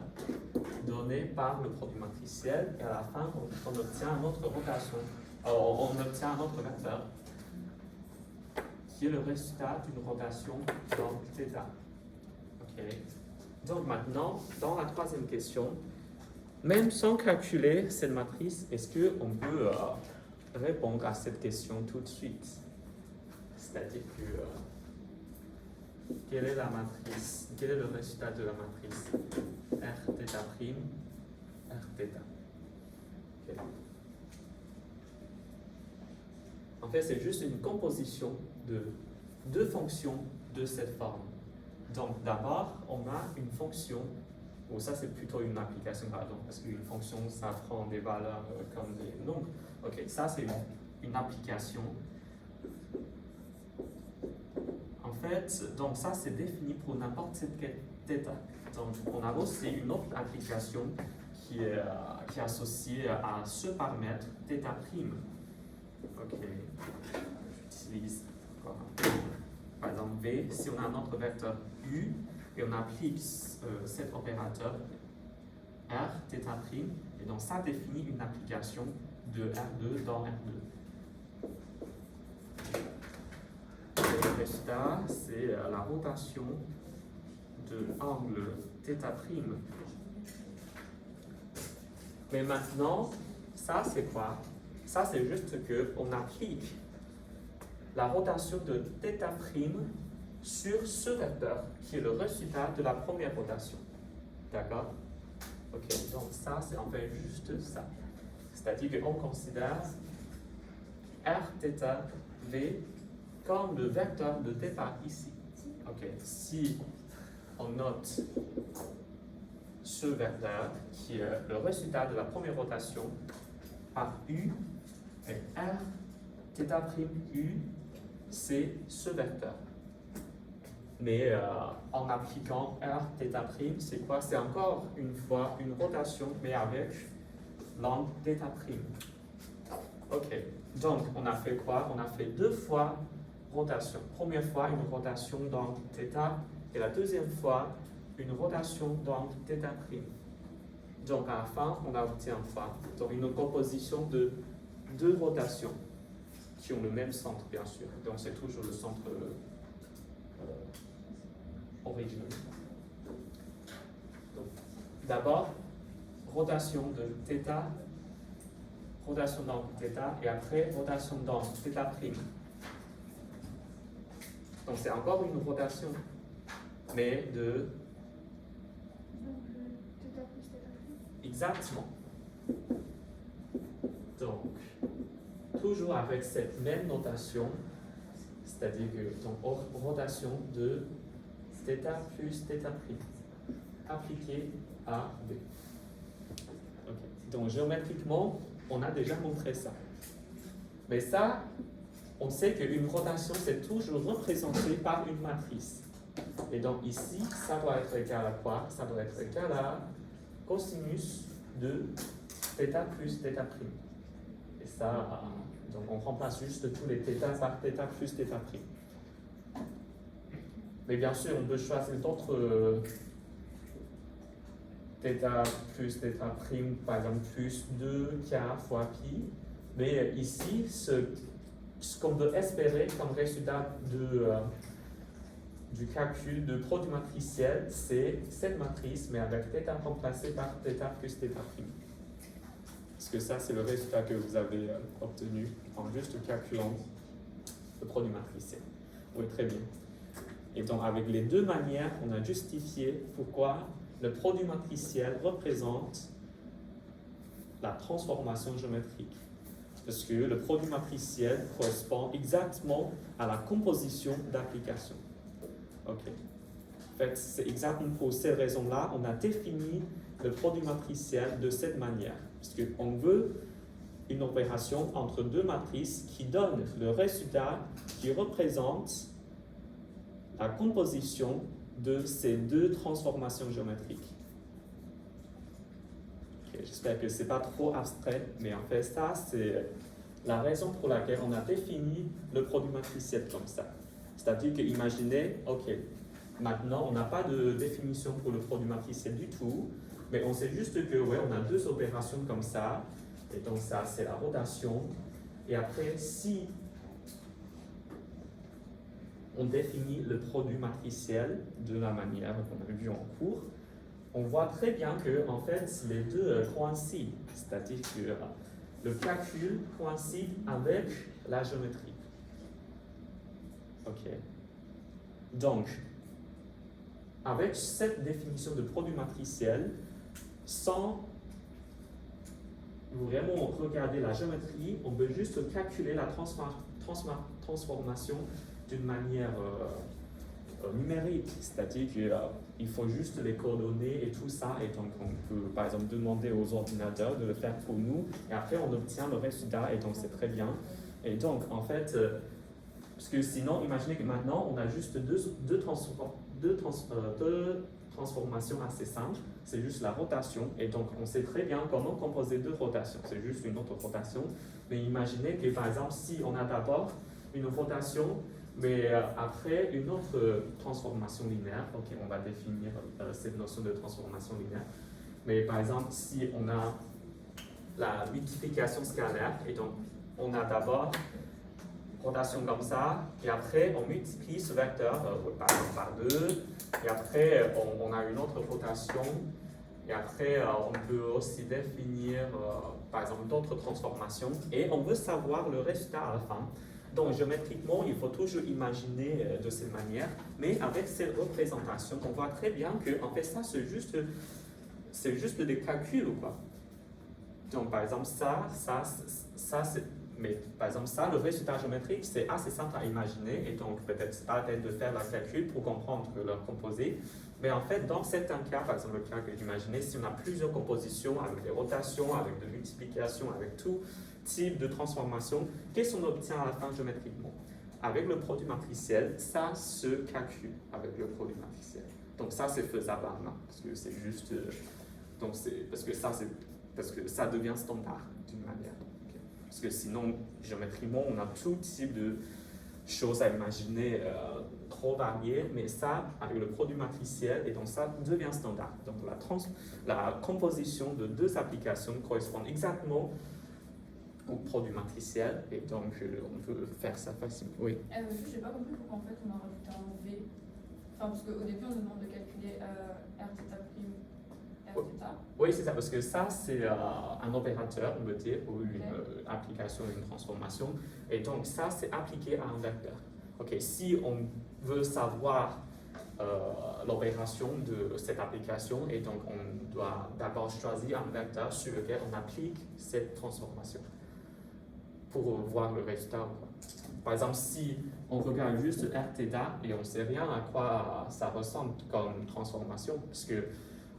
donné par le produit matriciel, et à la fin, on obtient une autre rotation, on obtient un autre vecteur, qui est le résultat d'une rotation dans θ. Okay. Donc maintenant, dans la troisième question, même sans calculer cette matrice, est-ce qu'on peut répondre à cette question tout de suite? C'est-à-dire que quelle est la matrice? Quel est le résultat de la matrice? Rθ', Rθ. Okay. En fait, c'est juste une composition de deux fonctions de cette forme. Donc, d'abord, on a une fonction, ou ça c'est plutôt une application, pardon, parce qu'une fonction, ça prend des valeurs comme des nombres. Ok, ça c'est une application. En fait, donc ça c'est défini pour n'importe quel θ. Donc, on a aussi une autre application qui est associée à ce paramètre θ'. Ok, j'utilise par exemple V, si on a notre vecteur U et on applique cet opérateur R, θ', et donc ça définit une application de R2 dans R2. Et le résultat, c'est la rotation de l'angle θ'. Mais maintenant, ça c'est quoi? Ça c'est juste qu'on applique la rotation de θ' sur ce vecteur, qui est le résultat de la première rotation. D'accord? Ok, donc ça, c'est en fait juste ça. C'est-à-dire qu'on considère Rθ V comme le vecteur de θ ici. Ok, si on note ce vecteur, qui est le résultat de la première rotation, par U, et Rθ' U, c'est ce vecteur. Mais en appliquant R θ', c'est quoi? C'est encore une fois une rotation, mais avec l'angle θ'. Ok, donc on a fait quoi? On a fait 2 fois rotation. Première fois, une rotation d'angle θ, et la deuxième fois, une rotation d'angle θ'. Donc à la fin, on obtient quoi? Donc une composition de 2 rotations qui ont le même centre, bien sûr. Donc c'est toujours le centre original. D'abord, rotation de θ, rotation d'angle θ, et après rotation d'angle θ'. Donc c'est encore une rotation, mais de... Donc, θ plus θ'. Exactement. Donc, toujours avec cette même notation, c'est-à-dire que donc, rotation de θ plus θ', appliquée à B. Okay. Donc, géométriquement, on a déjà montré ça. Mais ça, on sait qu'une rotation, c'est toujours représenté par une matrice. Et donc ici, ça doit être égal à quoi? Ça doit être égal à cosinus de θ plus θ'. Et ça, donc on remplace juste tous les θ par θ plus θ'. Mais bien sûr, on peut choisir d'autres θ plus θ', par exemple, plus 2k fois pi. Mais ici, ce qu'on peut espérer comme résultat du calcul de produit matriciel, c'est cette matrice, mais avec θ remplacé par θ plus θ'. Parce que ça, c'est le résultat que vous avez obtenu en juste calculant le produit matriciel. Oui, très bien. Et donc, avec les deux manières, on a justifié pourquoi le produit matriciel représente la transformation géométrique. Parce que le produit matriciel correspond exactement à la composition d'application. Ok. En fait, c'est exactement pour ces raisons-là, on a défini le produit matriciel de cette manière. Parce qu'on veut une opération entre deux matrices qui donne le résultat qui représente la composition de ces deux transformations géométriques. Okay, j'espère que ce n'est pas trop abstrait, mais en fait, ça, c'est la raison pour laquelle on a défini le produit matriciel comme ça. C'est-à-dire que, imaginez, ok, maintenant, on n'a pas de définition pour le produit matriciel du tout, mais on sait juste que, ouais, on a deux opérations comme ça, et donc ça, c'est la rotation. Et après, si on définit le produit matriciel de la manière qu'on a vu en cours, on voit très bien que, en fait, les deux coïncident, c'est-à-dire que le calcul coïncide avec la géométrie. Ok. Donc, avec cette définition de produit matriciel, sans vraiment regarder la géométrie, on peut juste calculer la transformation d'une manière numérique, c'est-à-dire qu'il faut juste les coordonnées et tout ça, et donc on peut par exemple demander aux ordinateurs de le faire pour nous, et après on obtient le résultat, et donc c'est très bien. Et donc en fait, parce que sinon, imaginez que maintenant on a juste deux transformations assez simples, c'est juste la rotation, et donc on sait très bien comment composer deux rotations, c'est juste une autre rotation, mais imaginez que par exemple si on a d'abord une rotation, mais après une autre transformation linéaire, ok, on va définir cette notion de transformation linéaire, mais par exemple si on a la multiplication scalaire, et donc on a d'abord rotation comme ça, et après on multiplie ce vecteur par exemple par 2, et après on a une autre rotation, et après on peut aussi définir par exemple d'autres transformations, et on veut savoir le résultat à la fin. Donc géométriquement, il faut toujours imaginer de cette manière, mais avec cette représentation, on voit très bien que en fait ça c'est juste des calculs ou quoi. Donc par exemple ça c'est, mais par exemple ça, le résultat géométrique c'est assez simple à imaginer, et donc peut-être pas la peine de faire le calcul pour comprendre leur composé. Mais en fait, dans certains cas, par exemple le cas que j'imaginais, si on a plusieurs compositions avec des rotations, avec des multiplications, avec tout type de transformation, qu'est-ce qu'on obtient à la fin géométriquement? avec le produit matriciel, ça se calcule avec le produit matriciel. Donc ça, c'est faisable à main, parce que c'est juste... donc parce que ça devient standard d'une manière. Okay. Parce que sinon, géométriquement, on a tout type de choses à imaginer trop variées, mais ça, avec le produit matriciel, et donc ça devient standard. Donc la composition de deux applications correspond exactement au produit matriciel, et donc on peut faire ça facilement. Oui. Je n'ai pas compris pourquoi en fait on a rajouté un V. Enfin, parce qu'au début on nous demande de calculer Rθ', Rθ. Oui, c'est ça, parce que ça, c'est un opérateur, on veut dire, ou une application, une transformation. Et donc, ça, c'est appliqué à un vecteur. Ok, si on veut savoir l'opération de cette application, et donc on doit d'abord choisir un vecteur sur lequel on applique cette transformation pour voir le résultat. Par exemple, si on regarde juste Rθ et on ne sait rien à quoi ça ressemble comme transformation, parce que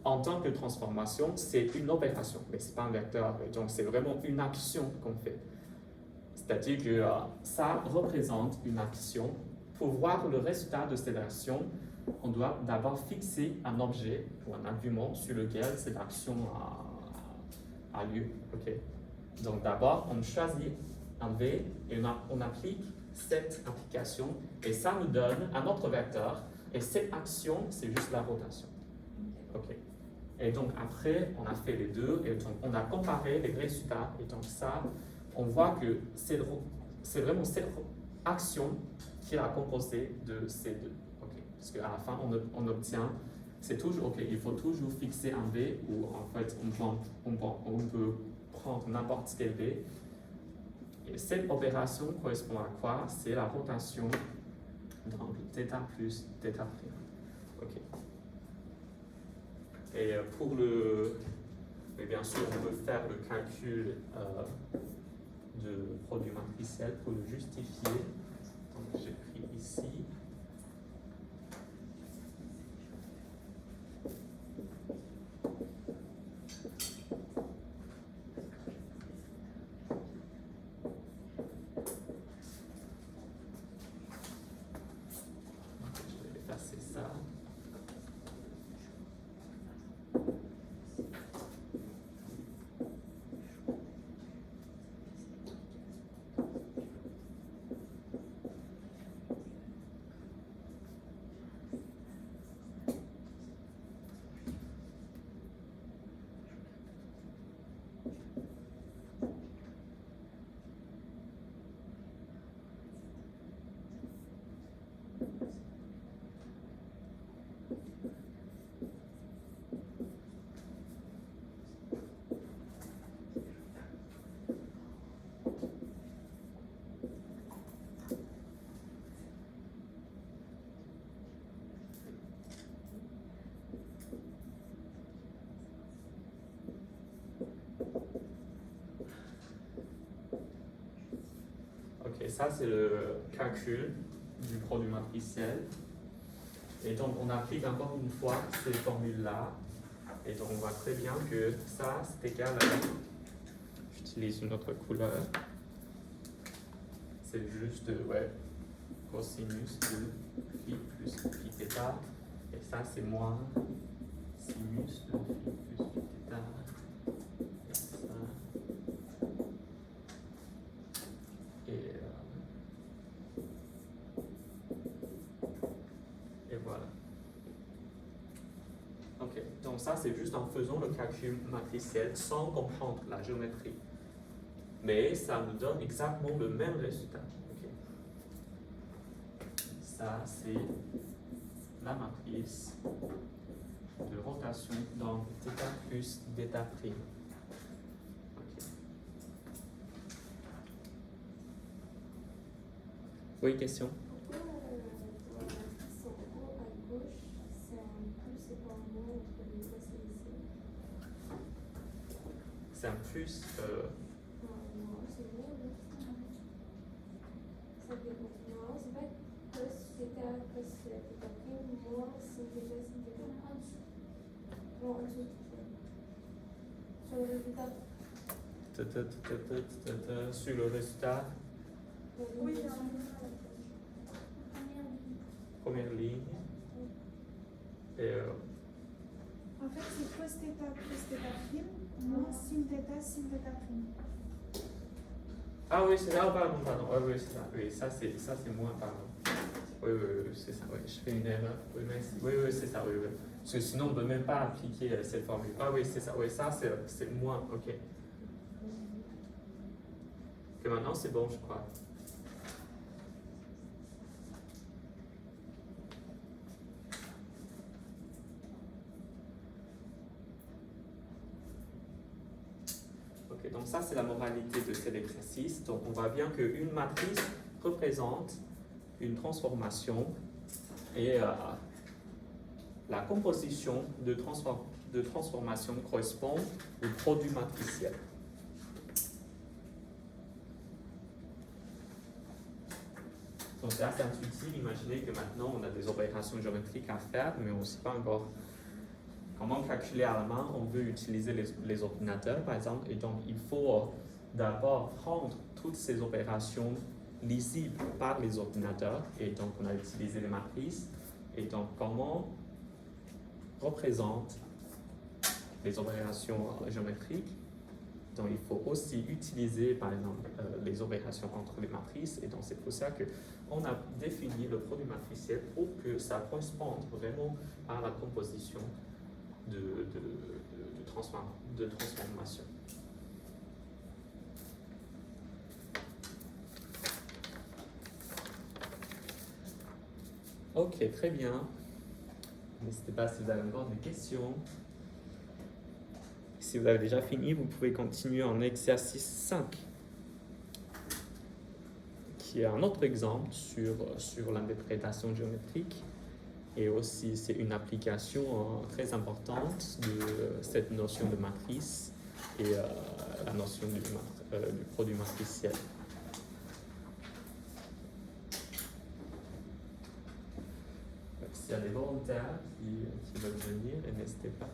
en tant que transformation, c'est une opération, mais ce n'est pas un vecteur. Donc, c'est vraiment une action qu'on fait. C'est-à-dire que ça représente une action. Pour voir le résultat de cette action, on doit d'abord fixer un objet ou un argument sur lequel cette action a lieu. Okay. Donc, d'abord, on choisit un V et on applique cette application et ça nous donne un autre vecteur. Et cette action, c'est juste la rotation. Okay. Et donc après, on a fait les deux et donc on a comparé les résultats. Et donc ça, on voit que c'est vraiment cette action qui est la composée de ces deux. Okay. Parce qu'à la fin, on obtient, c'est toujours, ok, il faut toujours fixer un V où en fait on peut prendre n'importe quel V. Et cette opération correspond à quoi? C'est la rotation d'angle θ plus θ'. Okay. Et mais bien sûr, on peut faire le calcul de produit matriciel pour le justifier. Donc, j'ai pris ici. Je vais effacer ça. Ok, ça c'est le calcul du produit matriciel. Et donc on applique encore une fois ces formules-là. Et donc on voit très bien que ça c'est égal à... J'utilise une autre couleur. C'est juste, cosinus de phi plus phi θ. Et ça c'est moins sinus de phi plus phi θ. Et ça... Et voilà. Ok, donc ça c'est juste en faisant le calcul matriciel sans comprendre la géométrie. Mais ça nous donne exactement le même résultat. Okay. Ça c'est la matrice de rotation dans θ plus β'. Okay. Oui, question? Pourquoi dans la matrice en haut à gauche, c'est un plus et pas un moins entre les deux, c'est ici? C'est un plus. Non, c'est moins, là. Ça fait quoi? Non, c'est pas cos θ cos θ', moins sin θ sin θ. En dessous. Non, en dessous. Sur le résultat. Sur le résultat. Oui, première ligne. Et En fait, c'est cos θ prime moins sin θ prime. ah oui, c'est là, pardon. Oui, c'est ça. Oui, ça c'est moins, pardon. Oui, c'est ça. Oui, je fais une erreur. Oui, merci. Oui, c'est ça. Oui. Parce que sinon, on ne peut même pas appliquer cette formule. Ah oui, c'est ça. Oui, ça c'est moins. Ok. Que maintenant, c'est bon, je crois. Ok, donc ça, c'est la moralité de cet exercice. Donc, on voit bien qu'une matrice représente une transformation et la composition de transformation correspond au produit matriciel. Donc c'est assez intuitif. Imaginez que maintenant on a des opérations géométriques à faire, mais on ne sait pas encore comment calculer à la main. On veut utiliser les ordinateurs, par exemple, et donc il faut d'abord prendre toutes ces opérations lisibles par les ordinateurs, et donc on a utilisé les matrices, et donc comment représente les opérations géométriques. Donc il faut aussi utiliser par exemple les opérations entre les matrices, et donc c'est pour ça qu'on a défini le produit matriciel pour que ça corresponde vraiment à la composition de transformation. Ok, très bien. N'hésitez pas si vous avez encore des questions. Si vous avez déjà fini, vous pouvez continuer en exercice 5, qui est un autre exemple sur l'interprétation géométrique. Et aussi, c'est une application très importante de cette notion de matrice et la notion du produit matriciel. S'il y a des volontaires qui veulent venir, n'hésitez pas.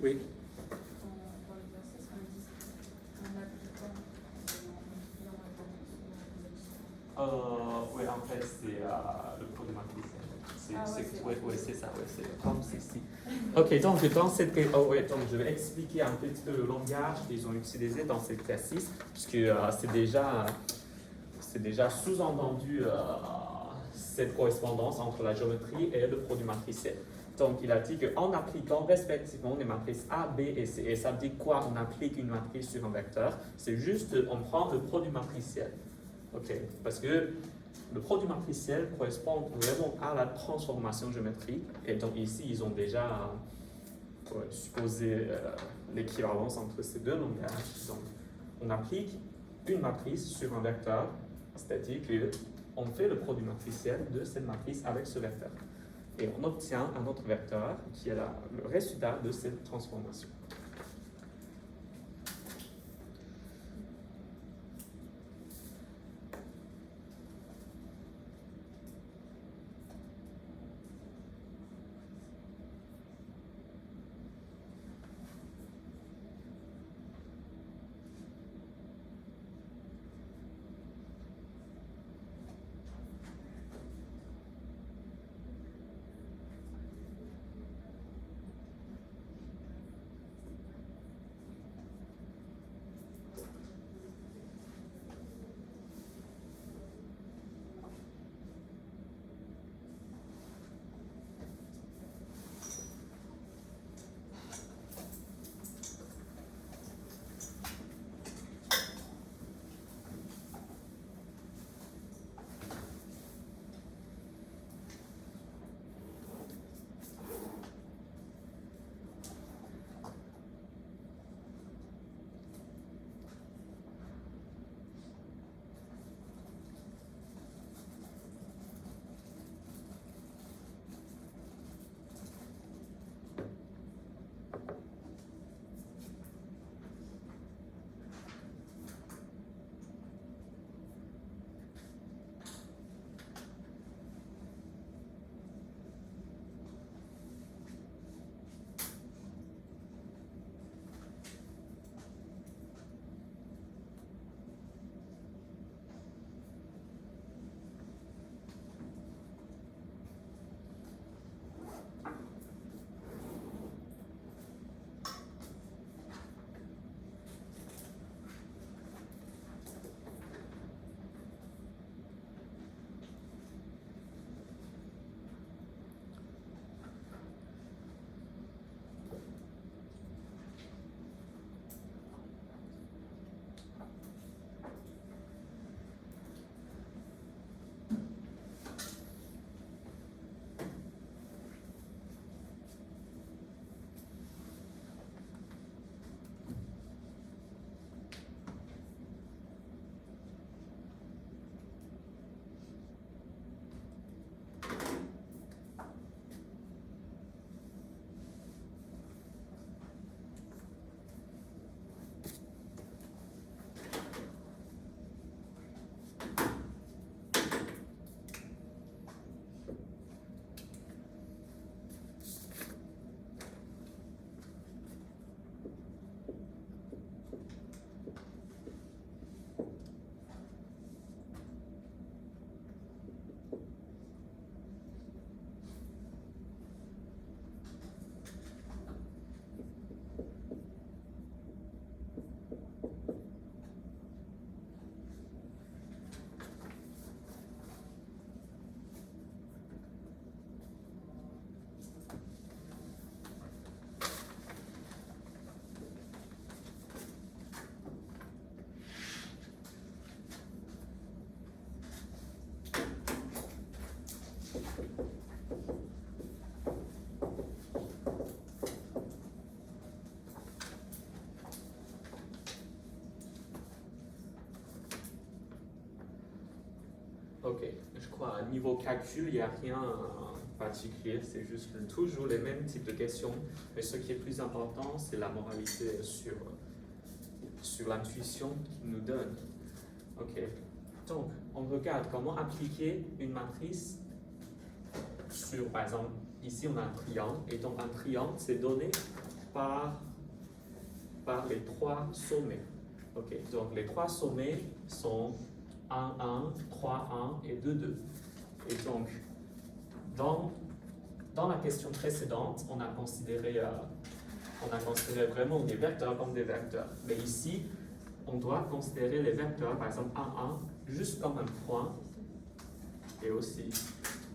Oui. Oui, en fait, c'est le produit matriciel. Oui, c'est ça, c'est comme ceci. Ok, donc dans cette donc je vais expliquer un petit peu le langage qu'ils ont utilisé dans cet exercice, puisque c'est déjà sous-entendu cette correspondance entre la géométrie et le produit matriciel. Donc, il a dit qu'en appliquant respectivement les matrices A, B et C, et ça dit quoi? On applique une matrice sur un vecteur, c'est juste, on prend le produit matriciel. Ok, parce que le produit matriciel correspond vraiment à la transformation géométrique, et donc ici, ils ont déjà supposé l'équivalence entre ces deux langages. Donc, on applique une matrice sur un vecteur, c'est-à-dire qu'on fait le produit matriciel de cette matrice avec ce vecteur. Et on obtient un autre vecteur qui est le résultat de cette transformation. quoi, niveau calcul, il n'y a rien particulier, c'est juste toujours les mêmes types de questions. Mais ce qui est plus important, c'est la moralité sur l'intuition qu'il nous donne. Ok. Donc, on regarde comment appliquer une matrice sur, par exemple, ici on a un triangle, et donc un triangle, c'est donné par les trois sommets. Ok. Donc, les trois sommets sont 1, 1, 3, 1 et 2, 2. Et donc, dans la question précédente, on a considéré vraiment les vecteurs comme des vecteurs. Mais ici, on doit considérer les vecteurs, par exemple 1, 1, juste comme un point. Et aussi,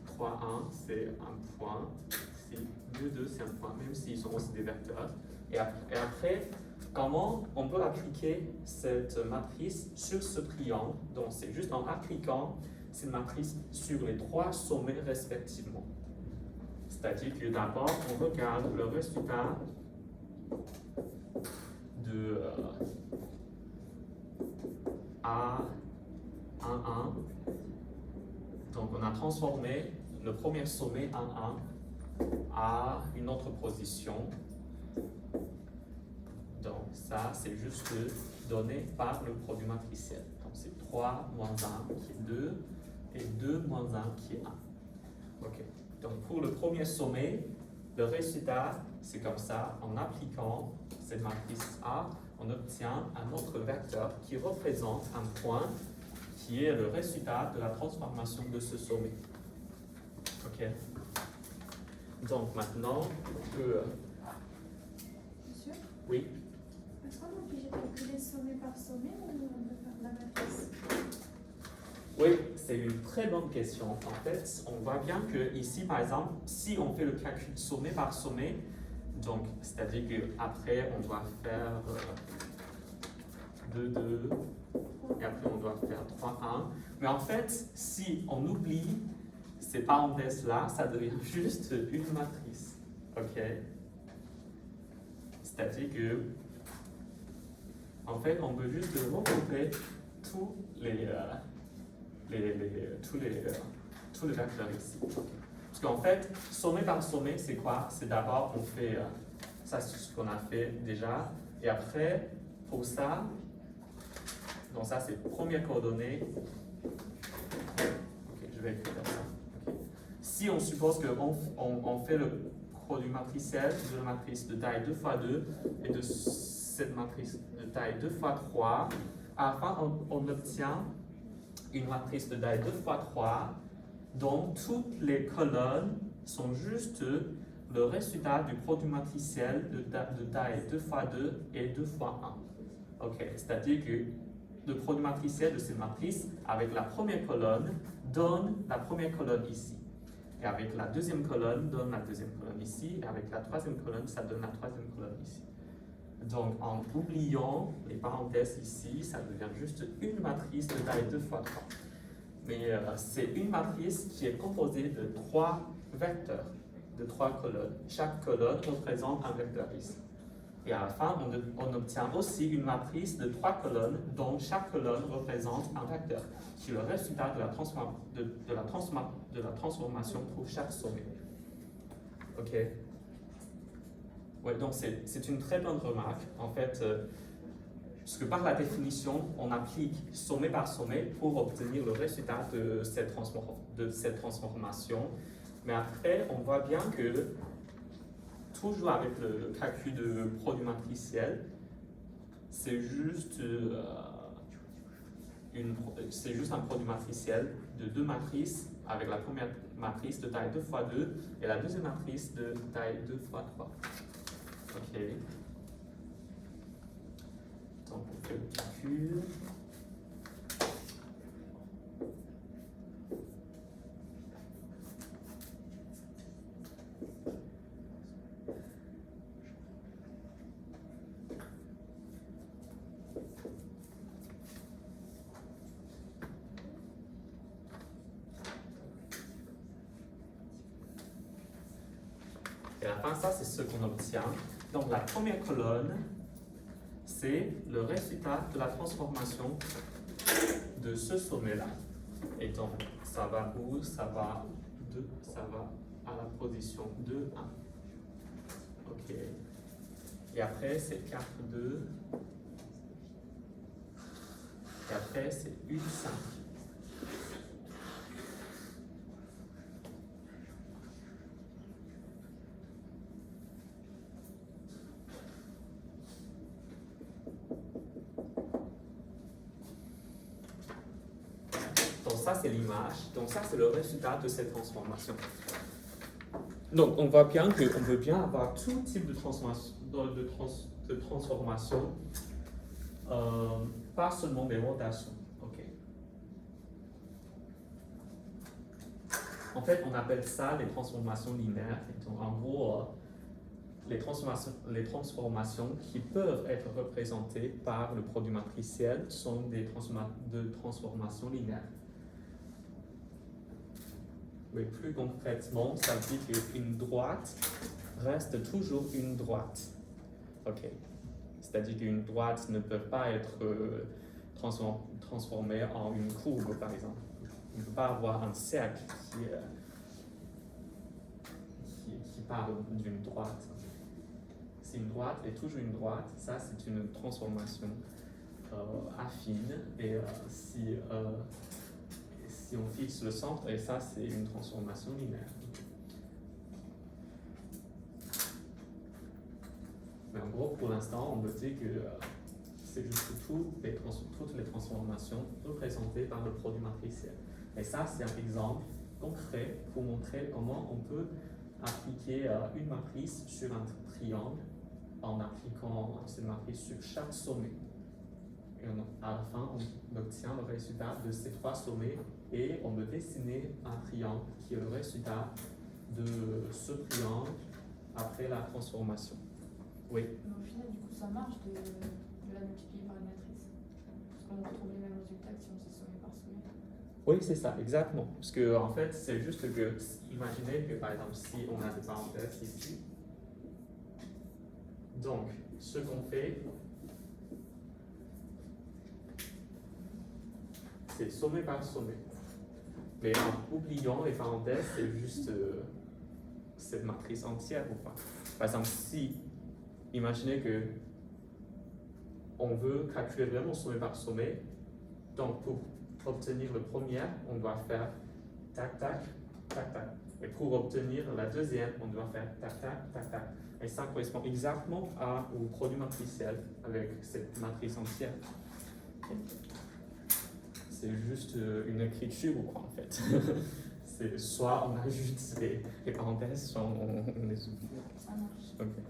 3, 1, c'est un point. Ici, 2, 2, c'est un point, même s'ils sont aussi des vecteurs. Et après, comment on peut appliquer cette matrice sur ce triangle? Donc, c'est juste en appliquant cette matrice sur les trois sommets respectivement. C'est-à-dire que d'abord, on regarde le résultat de A1, 1. Donc, on a transformé le premier sommet 1, 1 à une autre position. Donc, ça, c'est juste donné par le produit matriciel. Donc, c'est 3 moins 1 qui est 2 et 2 moins 1 qui est 1. OK. Donc, pour le premier sommet, le résultat, c'est comme ça. En appliquant cette matrice A, on obtient un autre vecteur qui représente un point qui est le résultat de la transformation de ce sommet. OK. Donc, maintenant, on peut... Monsieur, Oui. est-ce qu'on est obligé de calculer sommet par sommet ou on peut faire la matrice? Oui, c'est une très bonne question. En fait, on voit bien que ici, par exemple, si on fait le calcul sommet par sommet, donc c'est-à-dire qu'après, on doit faire 2, 2, et après, on doit faire 3, 1. Mais en fait, si on oublie ces parenthèses-là, ça devient juste une matrice. OK? C'est-à-dire que, en fait, on peut juste regrouper tous les vecteurs ici. Parce qu'en fait, sommet par sommet, c'est quoi? C'est d'abord, on fait, ça c'est ce qu'on a fait déjà, et après, pour ça, donc ça c'est première coordonnée. Ok, je vais écrire ça. Okay. Si on suppose qu'on fait le produit matriciel de la matrice de taille 2 x 2 et de cette matrice de taille 2 x 3, à la fin, on obtient une matrice de taille 2 x 3 dont toutes les colonnes sont juste le résultat du produit matriciel de taille 2 x 2 et 2 x 1. Ok, c'est-à-dire que le produit matriciel de cette matrice avec la première colonne donne la première colonne ici. Et avec la deuxième colonne donne la deuxième colonne ici. Et avec la troisième colonne, ça donne la troisième colonne ici. Donc, en oubliant les parenthèses ici, ça devient juste une matrice de taille 2 x 3. Mais c'est une matrice qui est composée de 3 vecteurs, de 3 colonnes. Chaque colonne représente un vecteur ici. Et à la fin, on obtient aussi une matrice de 3 colonnes, dont chaque colonne représente un vecteur, qui est le résultat de la transformation pour chaque sommet. OK? Ouais, donc c'est une très bonne remarque. En fait, parce que par la définition, on applique sommet par sommet pour obtenir le résultat de cette transformation. Mais après, on voit bien que, toujours avec le calcul de produit matriciel, c'est juste un produit matriciel de 2 matrices, avec la première matrice de taille 2 x 2 et la deuxième matrice de taille 2 x 3. OK. Donc, on fait le calcul. Et à la fin, ça, c'est ce qu'on obtient. Donc, la première colonne, c'est le résultat de la transformation de ce sommet-là. Et donc, ça va où? Ça va à la position 2, 1. Ok. Et après, c'est 4, 2. Et après, c'est 1, 5. Donc ça, c'est l'image. Donc ça, c'est le résultat de cette transformation. Donc on voit bien qu'on peut bien avoir tout type de transformation, pas seulement des rotations. Okay. En fait, on appelle ça les transformations linéaires. Et donc, en gros, les transformations qui peuvent être représentées par le produit matriciel sont des transformations linéaires. Oui, plus concrètement, ça dit qu'une droite reste toujours une droite. Ok. C'est-à-dire qu'une droite ne peut pas être transformée en une courbe, par exemple. On ne peut pas avoir un cercle qui parle d'une droite. Si une droite est toujours une droite, ça c'est une transformation affine. Et si on fixe le centre, et ça c'est une transformation linéaire. Mais en gros, pour l'instant, on me dit que c'est juste toutes les transformations représentées par le produit matriciel. Et ça, c'est un exemple concret pour montrer comment on peut appliquer une matrice sur un triangle en appliquant cette matrice sur chaque sommet. Et à la fin, on obtient le résultat de ces 3 sommets et on peut dessiner un triangle qui est le résultat de ce triangle après la transformation. Oui. Mais au final, du coup, ça marche de la multiplier par une matrice. Parce qu'on retrouve les mêmes résultats que si on faisait sommet par sommet. Oui, c'est ça, exactement. Parce que, en fait, c'est juste que, imaginez que, par exemple, si on a des parenthèses ici, donc, ce qu'on fait, c'est sommet par sommet. Mais en oubliant les parenthèses, c'est juste cette matrice entière ou pas. Par exemple, si, imaginez que on veut calculer vraiment sommet par sommet, donc pour obtenir le premier, on doit faire tac, tac, tac, tac. Et pour obtenir la deuxième, on doit faire tac, tac, tac, tac. Et ça correspond exactement au produit matriciel avec cette matrice entière. C'est juste une écriture ou quoi en fait. C'est soit on ajoute les parenthèses, soit on les oublie. Ça marche. Ok.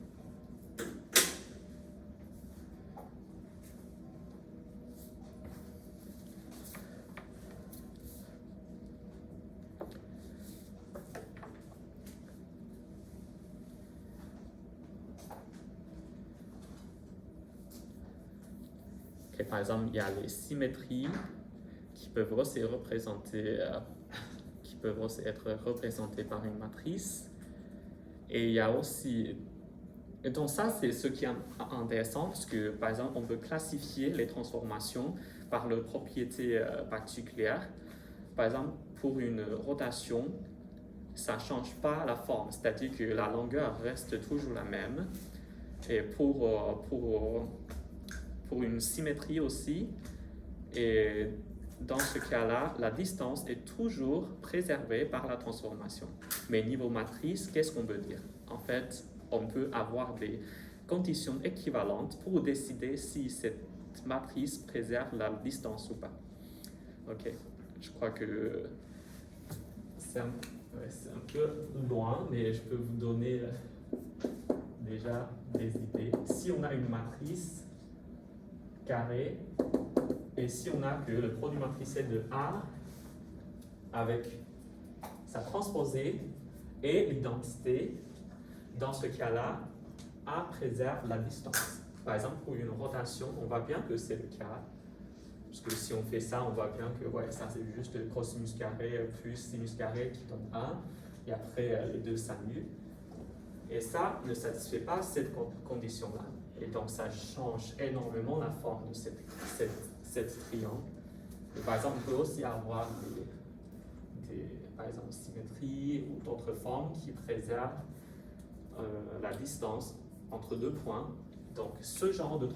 Okay, par exemple, il y a les symétries qui peuvent aussi être représentées par une matrice. Et il y a aussi... Et donc ça, c'est ce qui est intéressant, parce que, par exemple, on peut classifier les transformations par leurs propriétés particulières. Par exemple, pour une rotation, ça ne change pas la forme, c'est-à-dire que la longueur reste toujours la même. Et pour une symétrie aussi, et dans ce cas-là, la distance est toujours préservée par la transformation. Mais niveau matrice, qu'est-ce qu'on peut dire? En fait, on peut avoir des conditions équivalentes pour décider si cette matrice préserve la distance ou pas. Ok, je crois que c'est un peu loin, mais je peux vous donner déjà des idées. Si on a une matrice carrée, et si on a que le produit matriciel de A avec sa transposée et l'identité, dans ce cas-là, A préserve la distance. Par exemple, pour une rotation, on voit bien que c'est le cas. Parce que si on fait ça, on voit bien que ouais, ça c'est juste cosinus carré plus sinus carré qui donne 1. Et après, les deux s'annulent. Et ça ne satisfait pas cette condition-là. Et donc, ça change énormément la forme de cette triangle. Et par exemple, on peut aussi avoir par exemple, symétrie ou d'autres formes qui préservent la distance entre deux points. Donc, ce genre de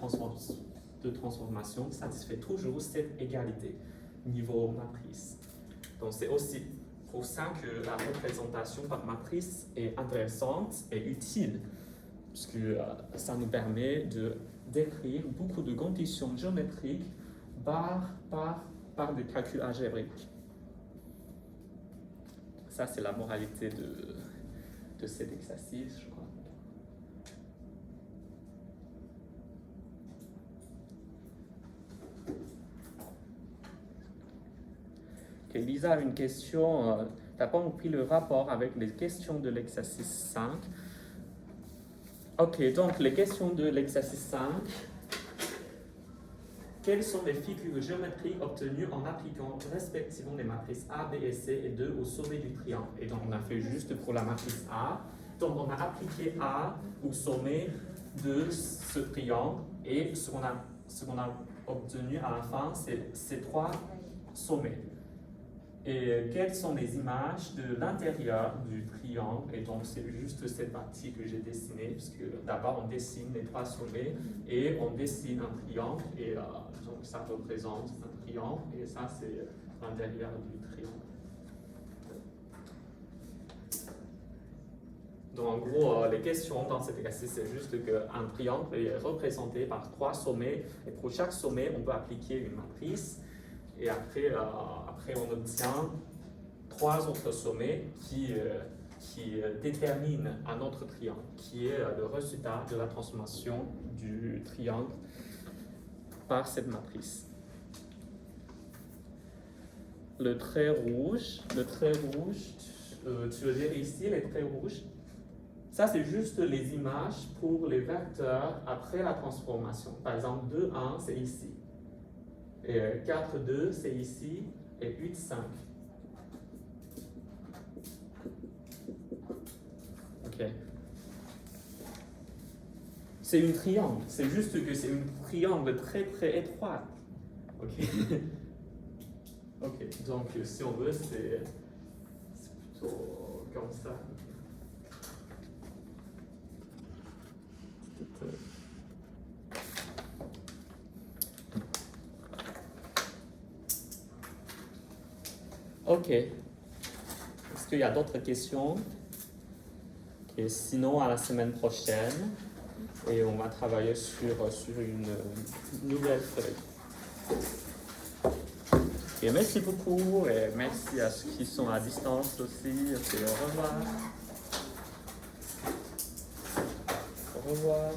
transformation satisfait toujours cette égalité niveau matrice. Donc, c'est aussi pour ça que la représentation par matrice est intéressante et utile, puisque ça nous permet de décrire beaucoup de conditions géométriques par des calculs algébriques. Ça, c'est la moralité de cet exercice, je crois. Okay, Lisa a une question. Tu n'as pas compris le rapport avec les questions de l'exercice 5. Ok, donc les questions de l'exercice 5. Quelles sont les figures géométriques obtenues en appliquant respectivement les matrices A, B et C et 2 au sommet du triangle? Et donc on a fait juste pour la matrice A. Donc on a appliqué A au sommet de ce triangle et ce qu'on a obtenu à la fin, c'est ces trois sommets. Et quelles sont les images de l'intérieur du triangle? Et donc, c'est juste cette partie que j'ai dessinée, puisque d'abord, on dessine les trois sommets et on dessine un triangle. Et donc, ça représente un triangle et ça, c'est l'intérieur du triangle. Donc, en gros, les questions dans cet exercice, c'est juste qu'un triangle est représenté par trois sommets. Et pour chaque sommet, on peut appliquer une matrice. Et après, on obtient trois autres sommets qui déterminent un autre triangle, qui est le résultat de la transformation du triangle par cette matrice. Le trait rouge, tu veux dire ici, les traits rouges, ça c'est juste les images pour les vecteurs après la transformation. Par exemple, 2, 1, c'est ici. Et 4, 2, c'est ici, et 8, 5. Ok. C'est une triangle, c'est juste que c'est une triangle très très étroite. Ok. Ok, donc si on veut, c'est plutôt comme ça. Ok. Est-ce qu'il y a d'autres questions? Et sinon, à la semaine prochaine, et on va travailler sur une nouvelle feuille. Et merci beaucoup, et merci à ceux qui sont à distance aussi. Et au revoir. Au revoir.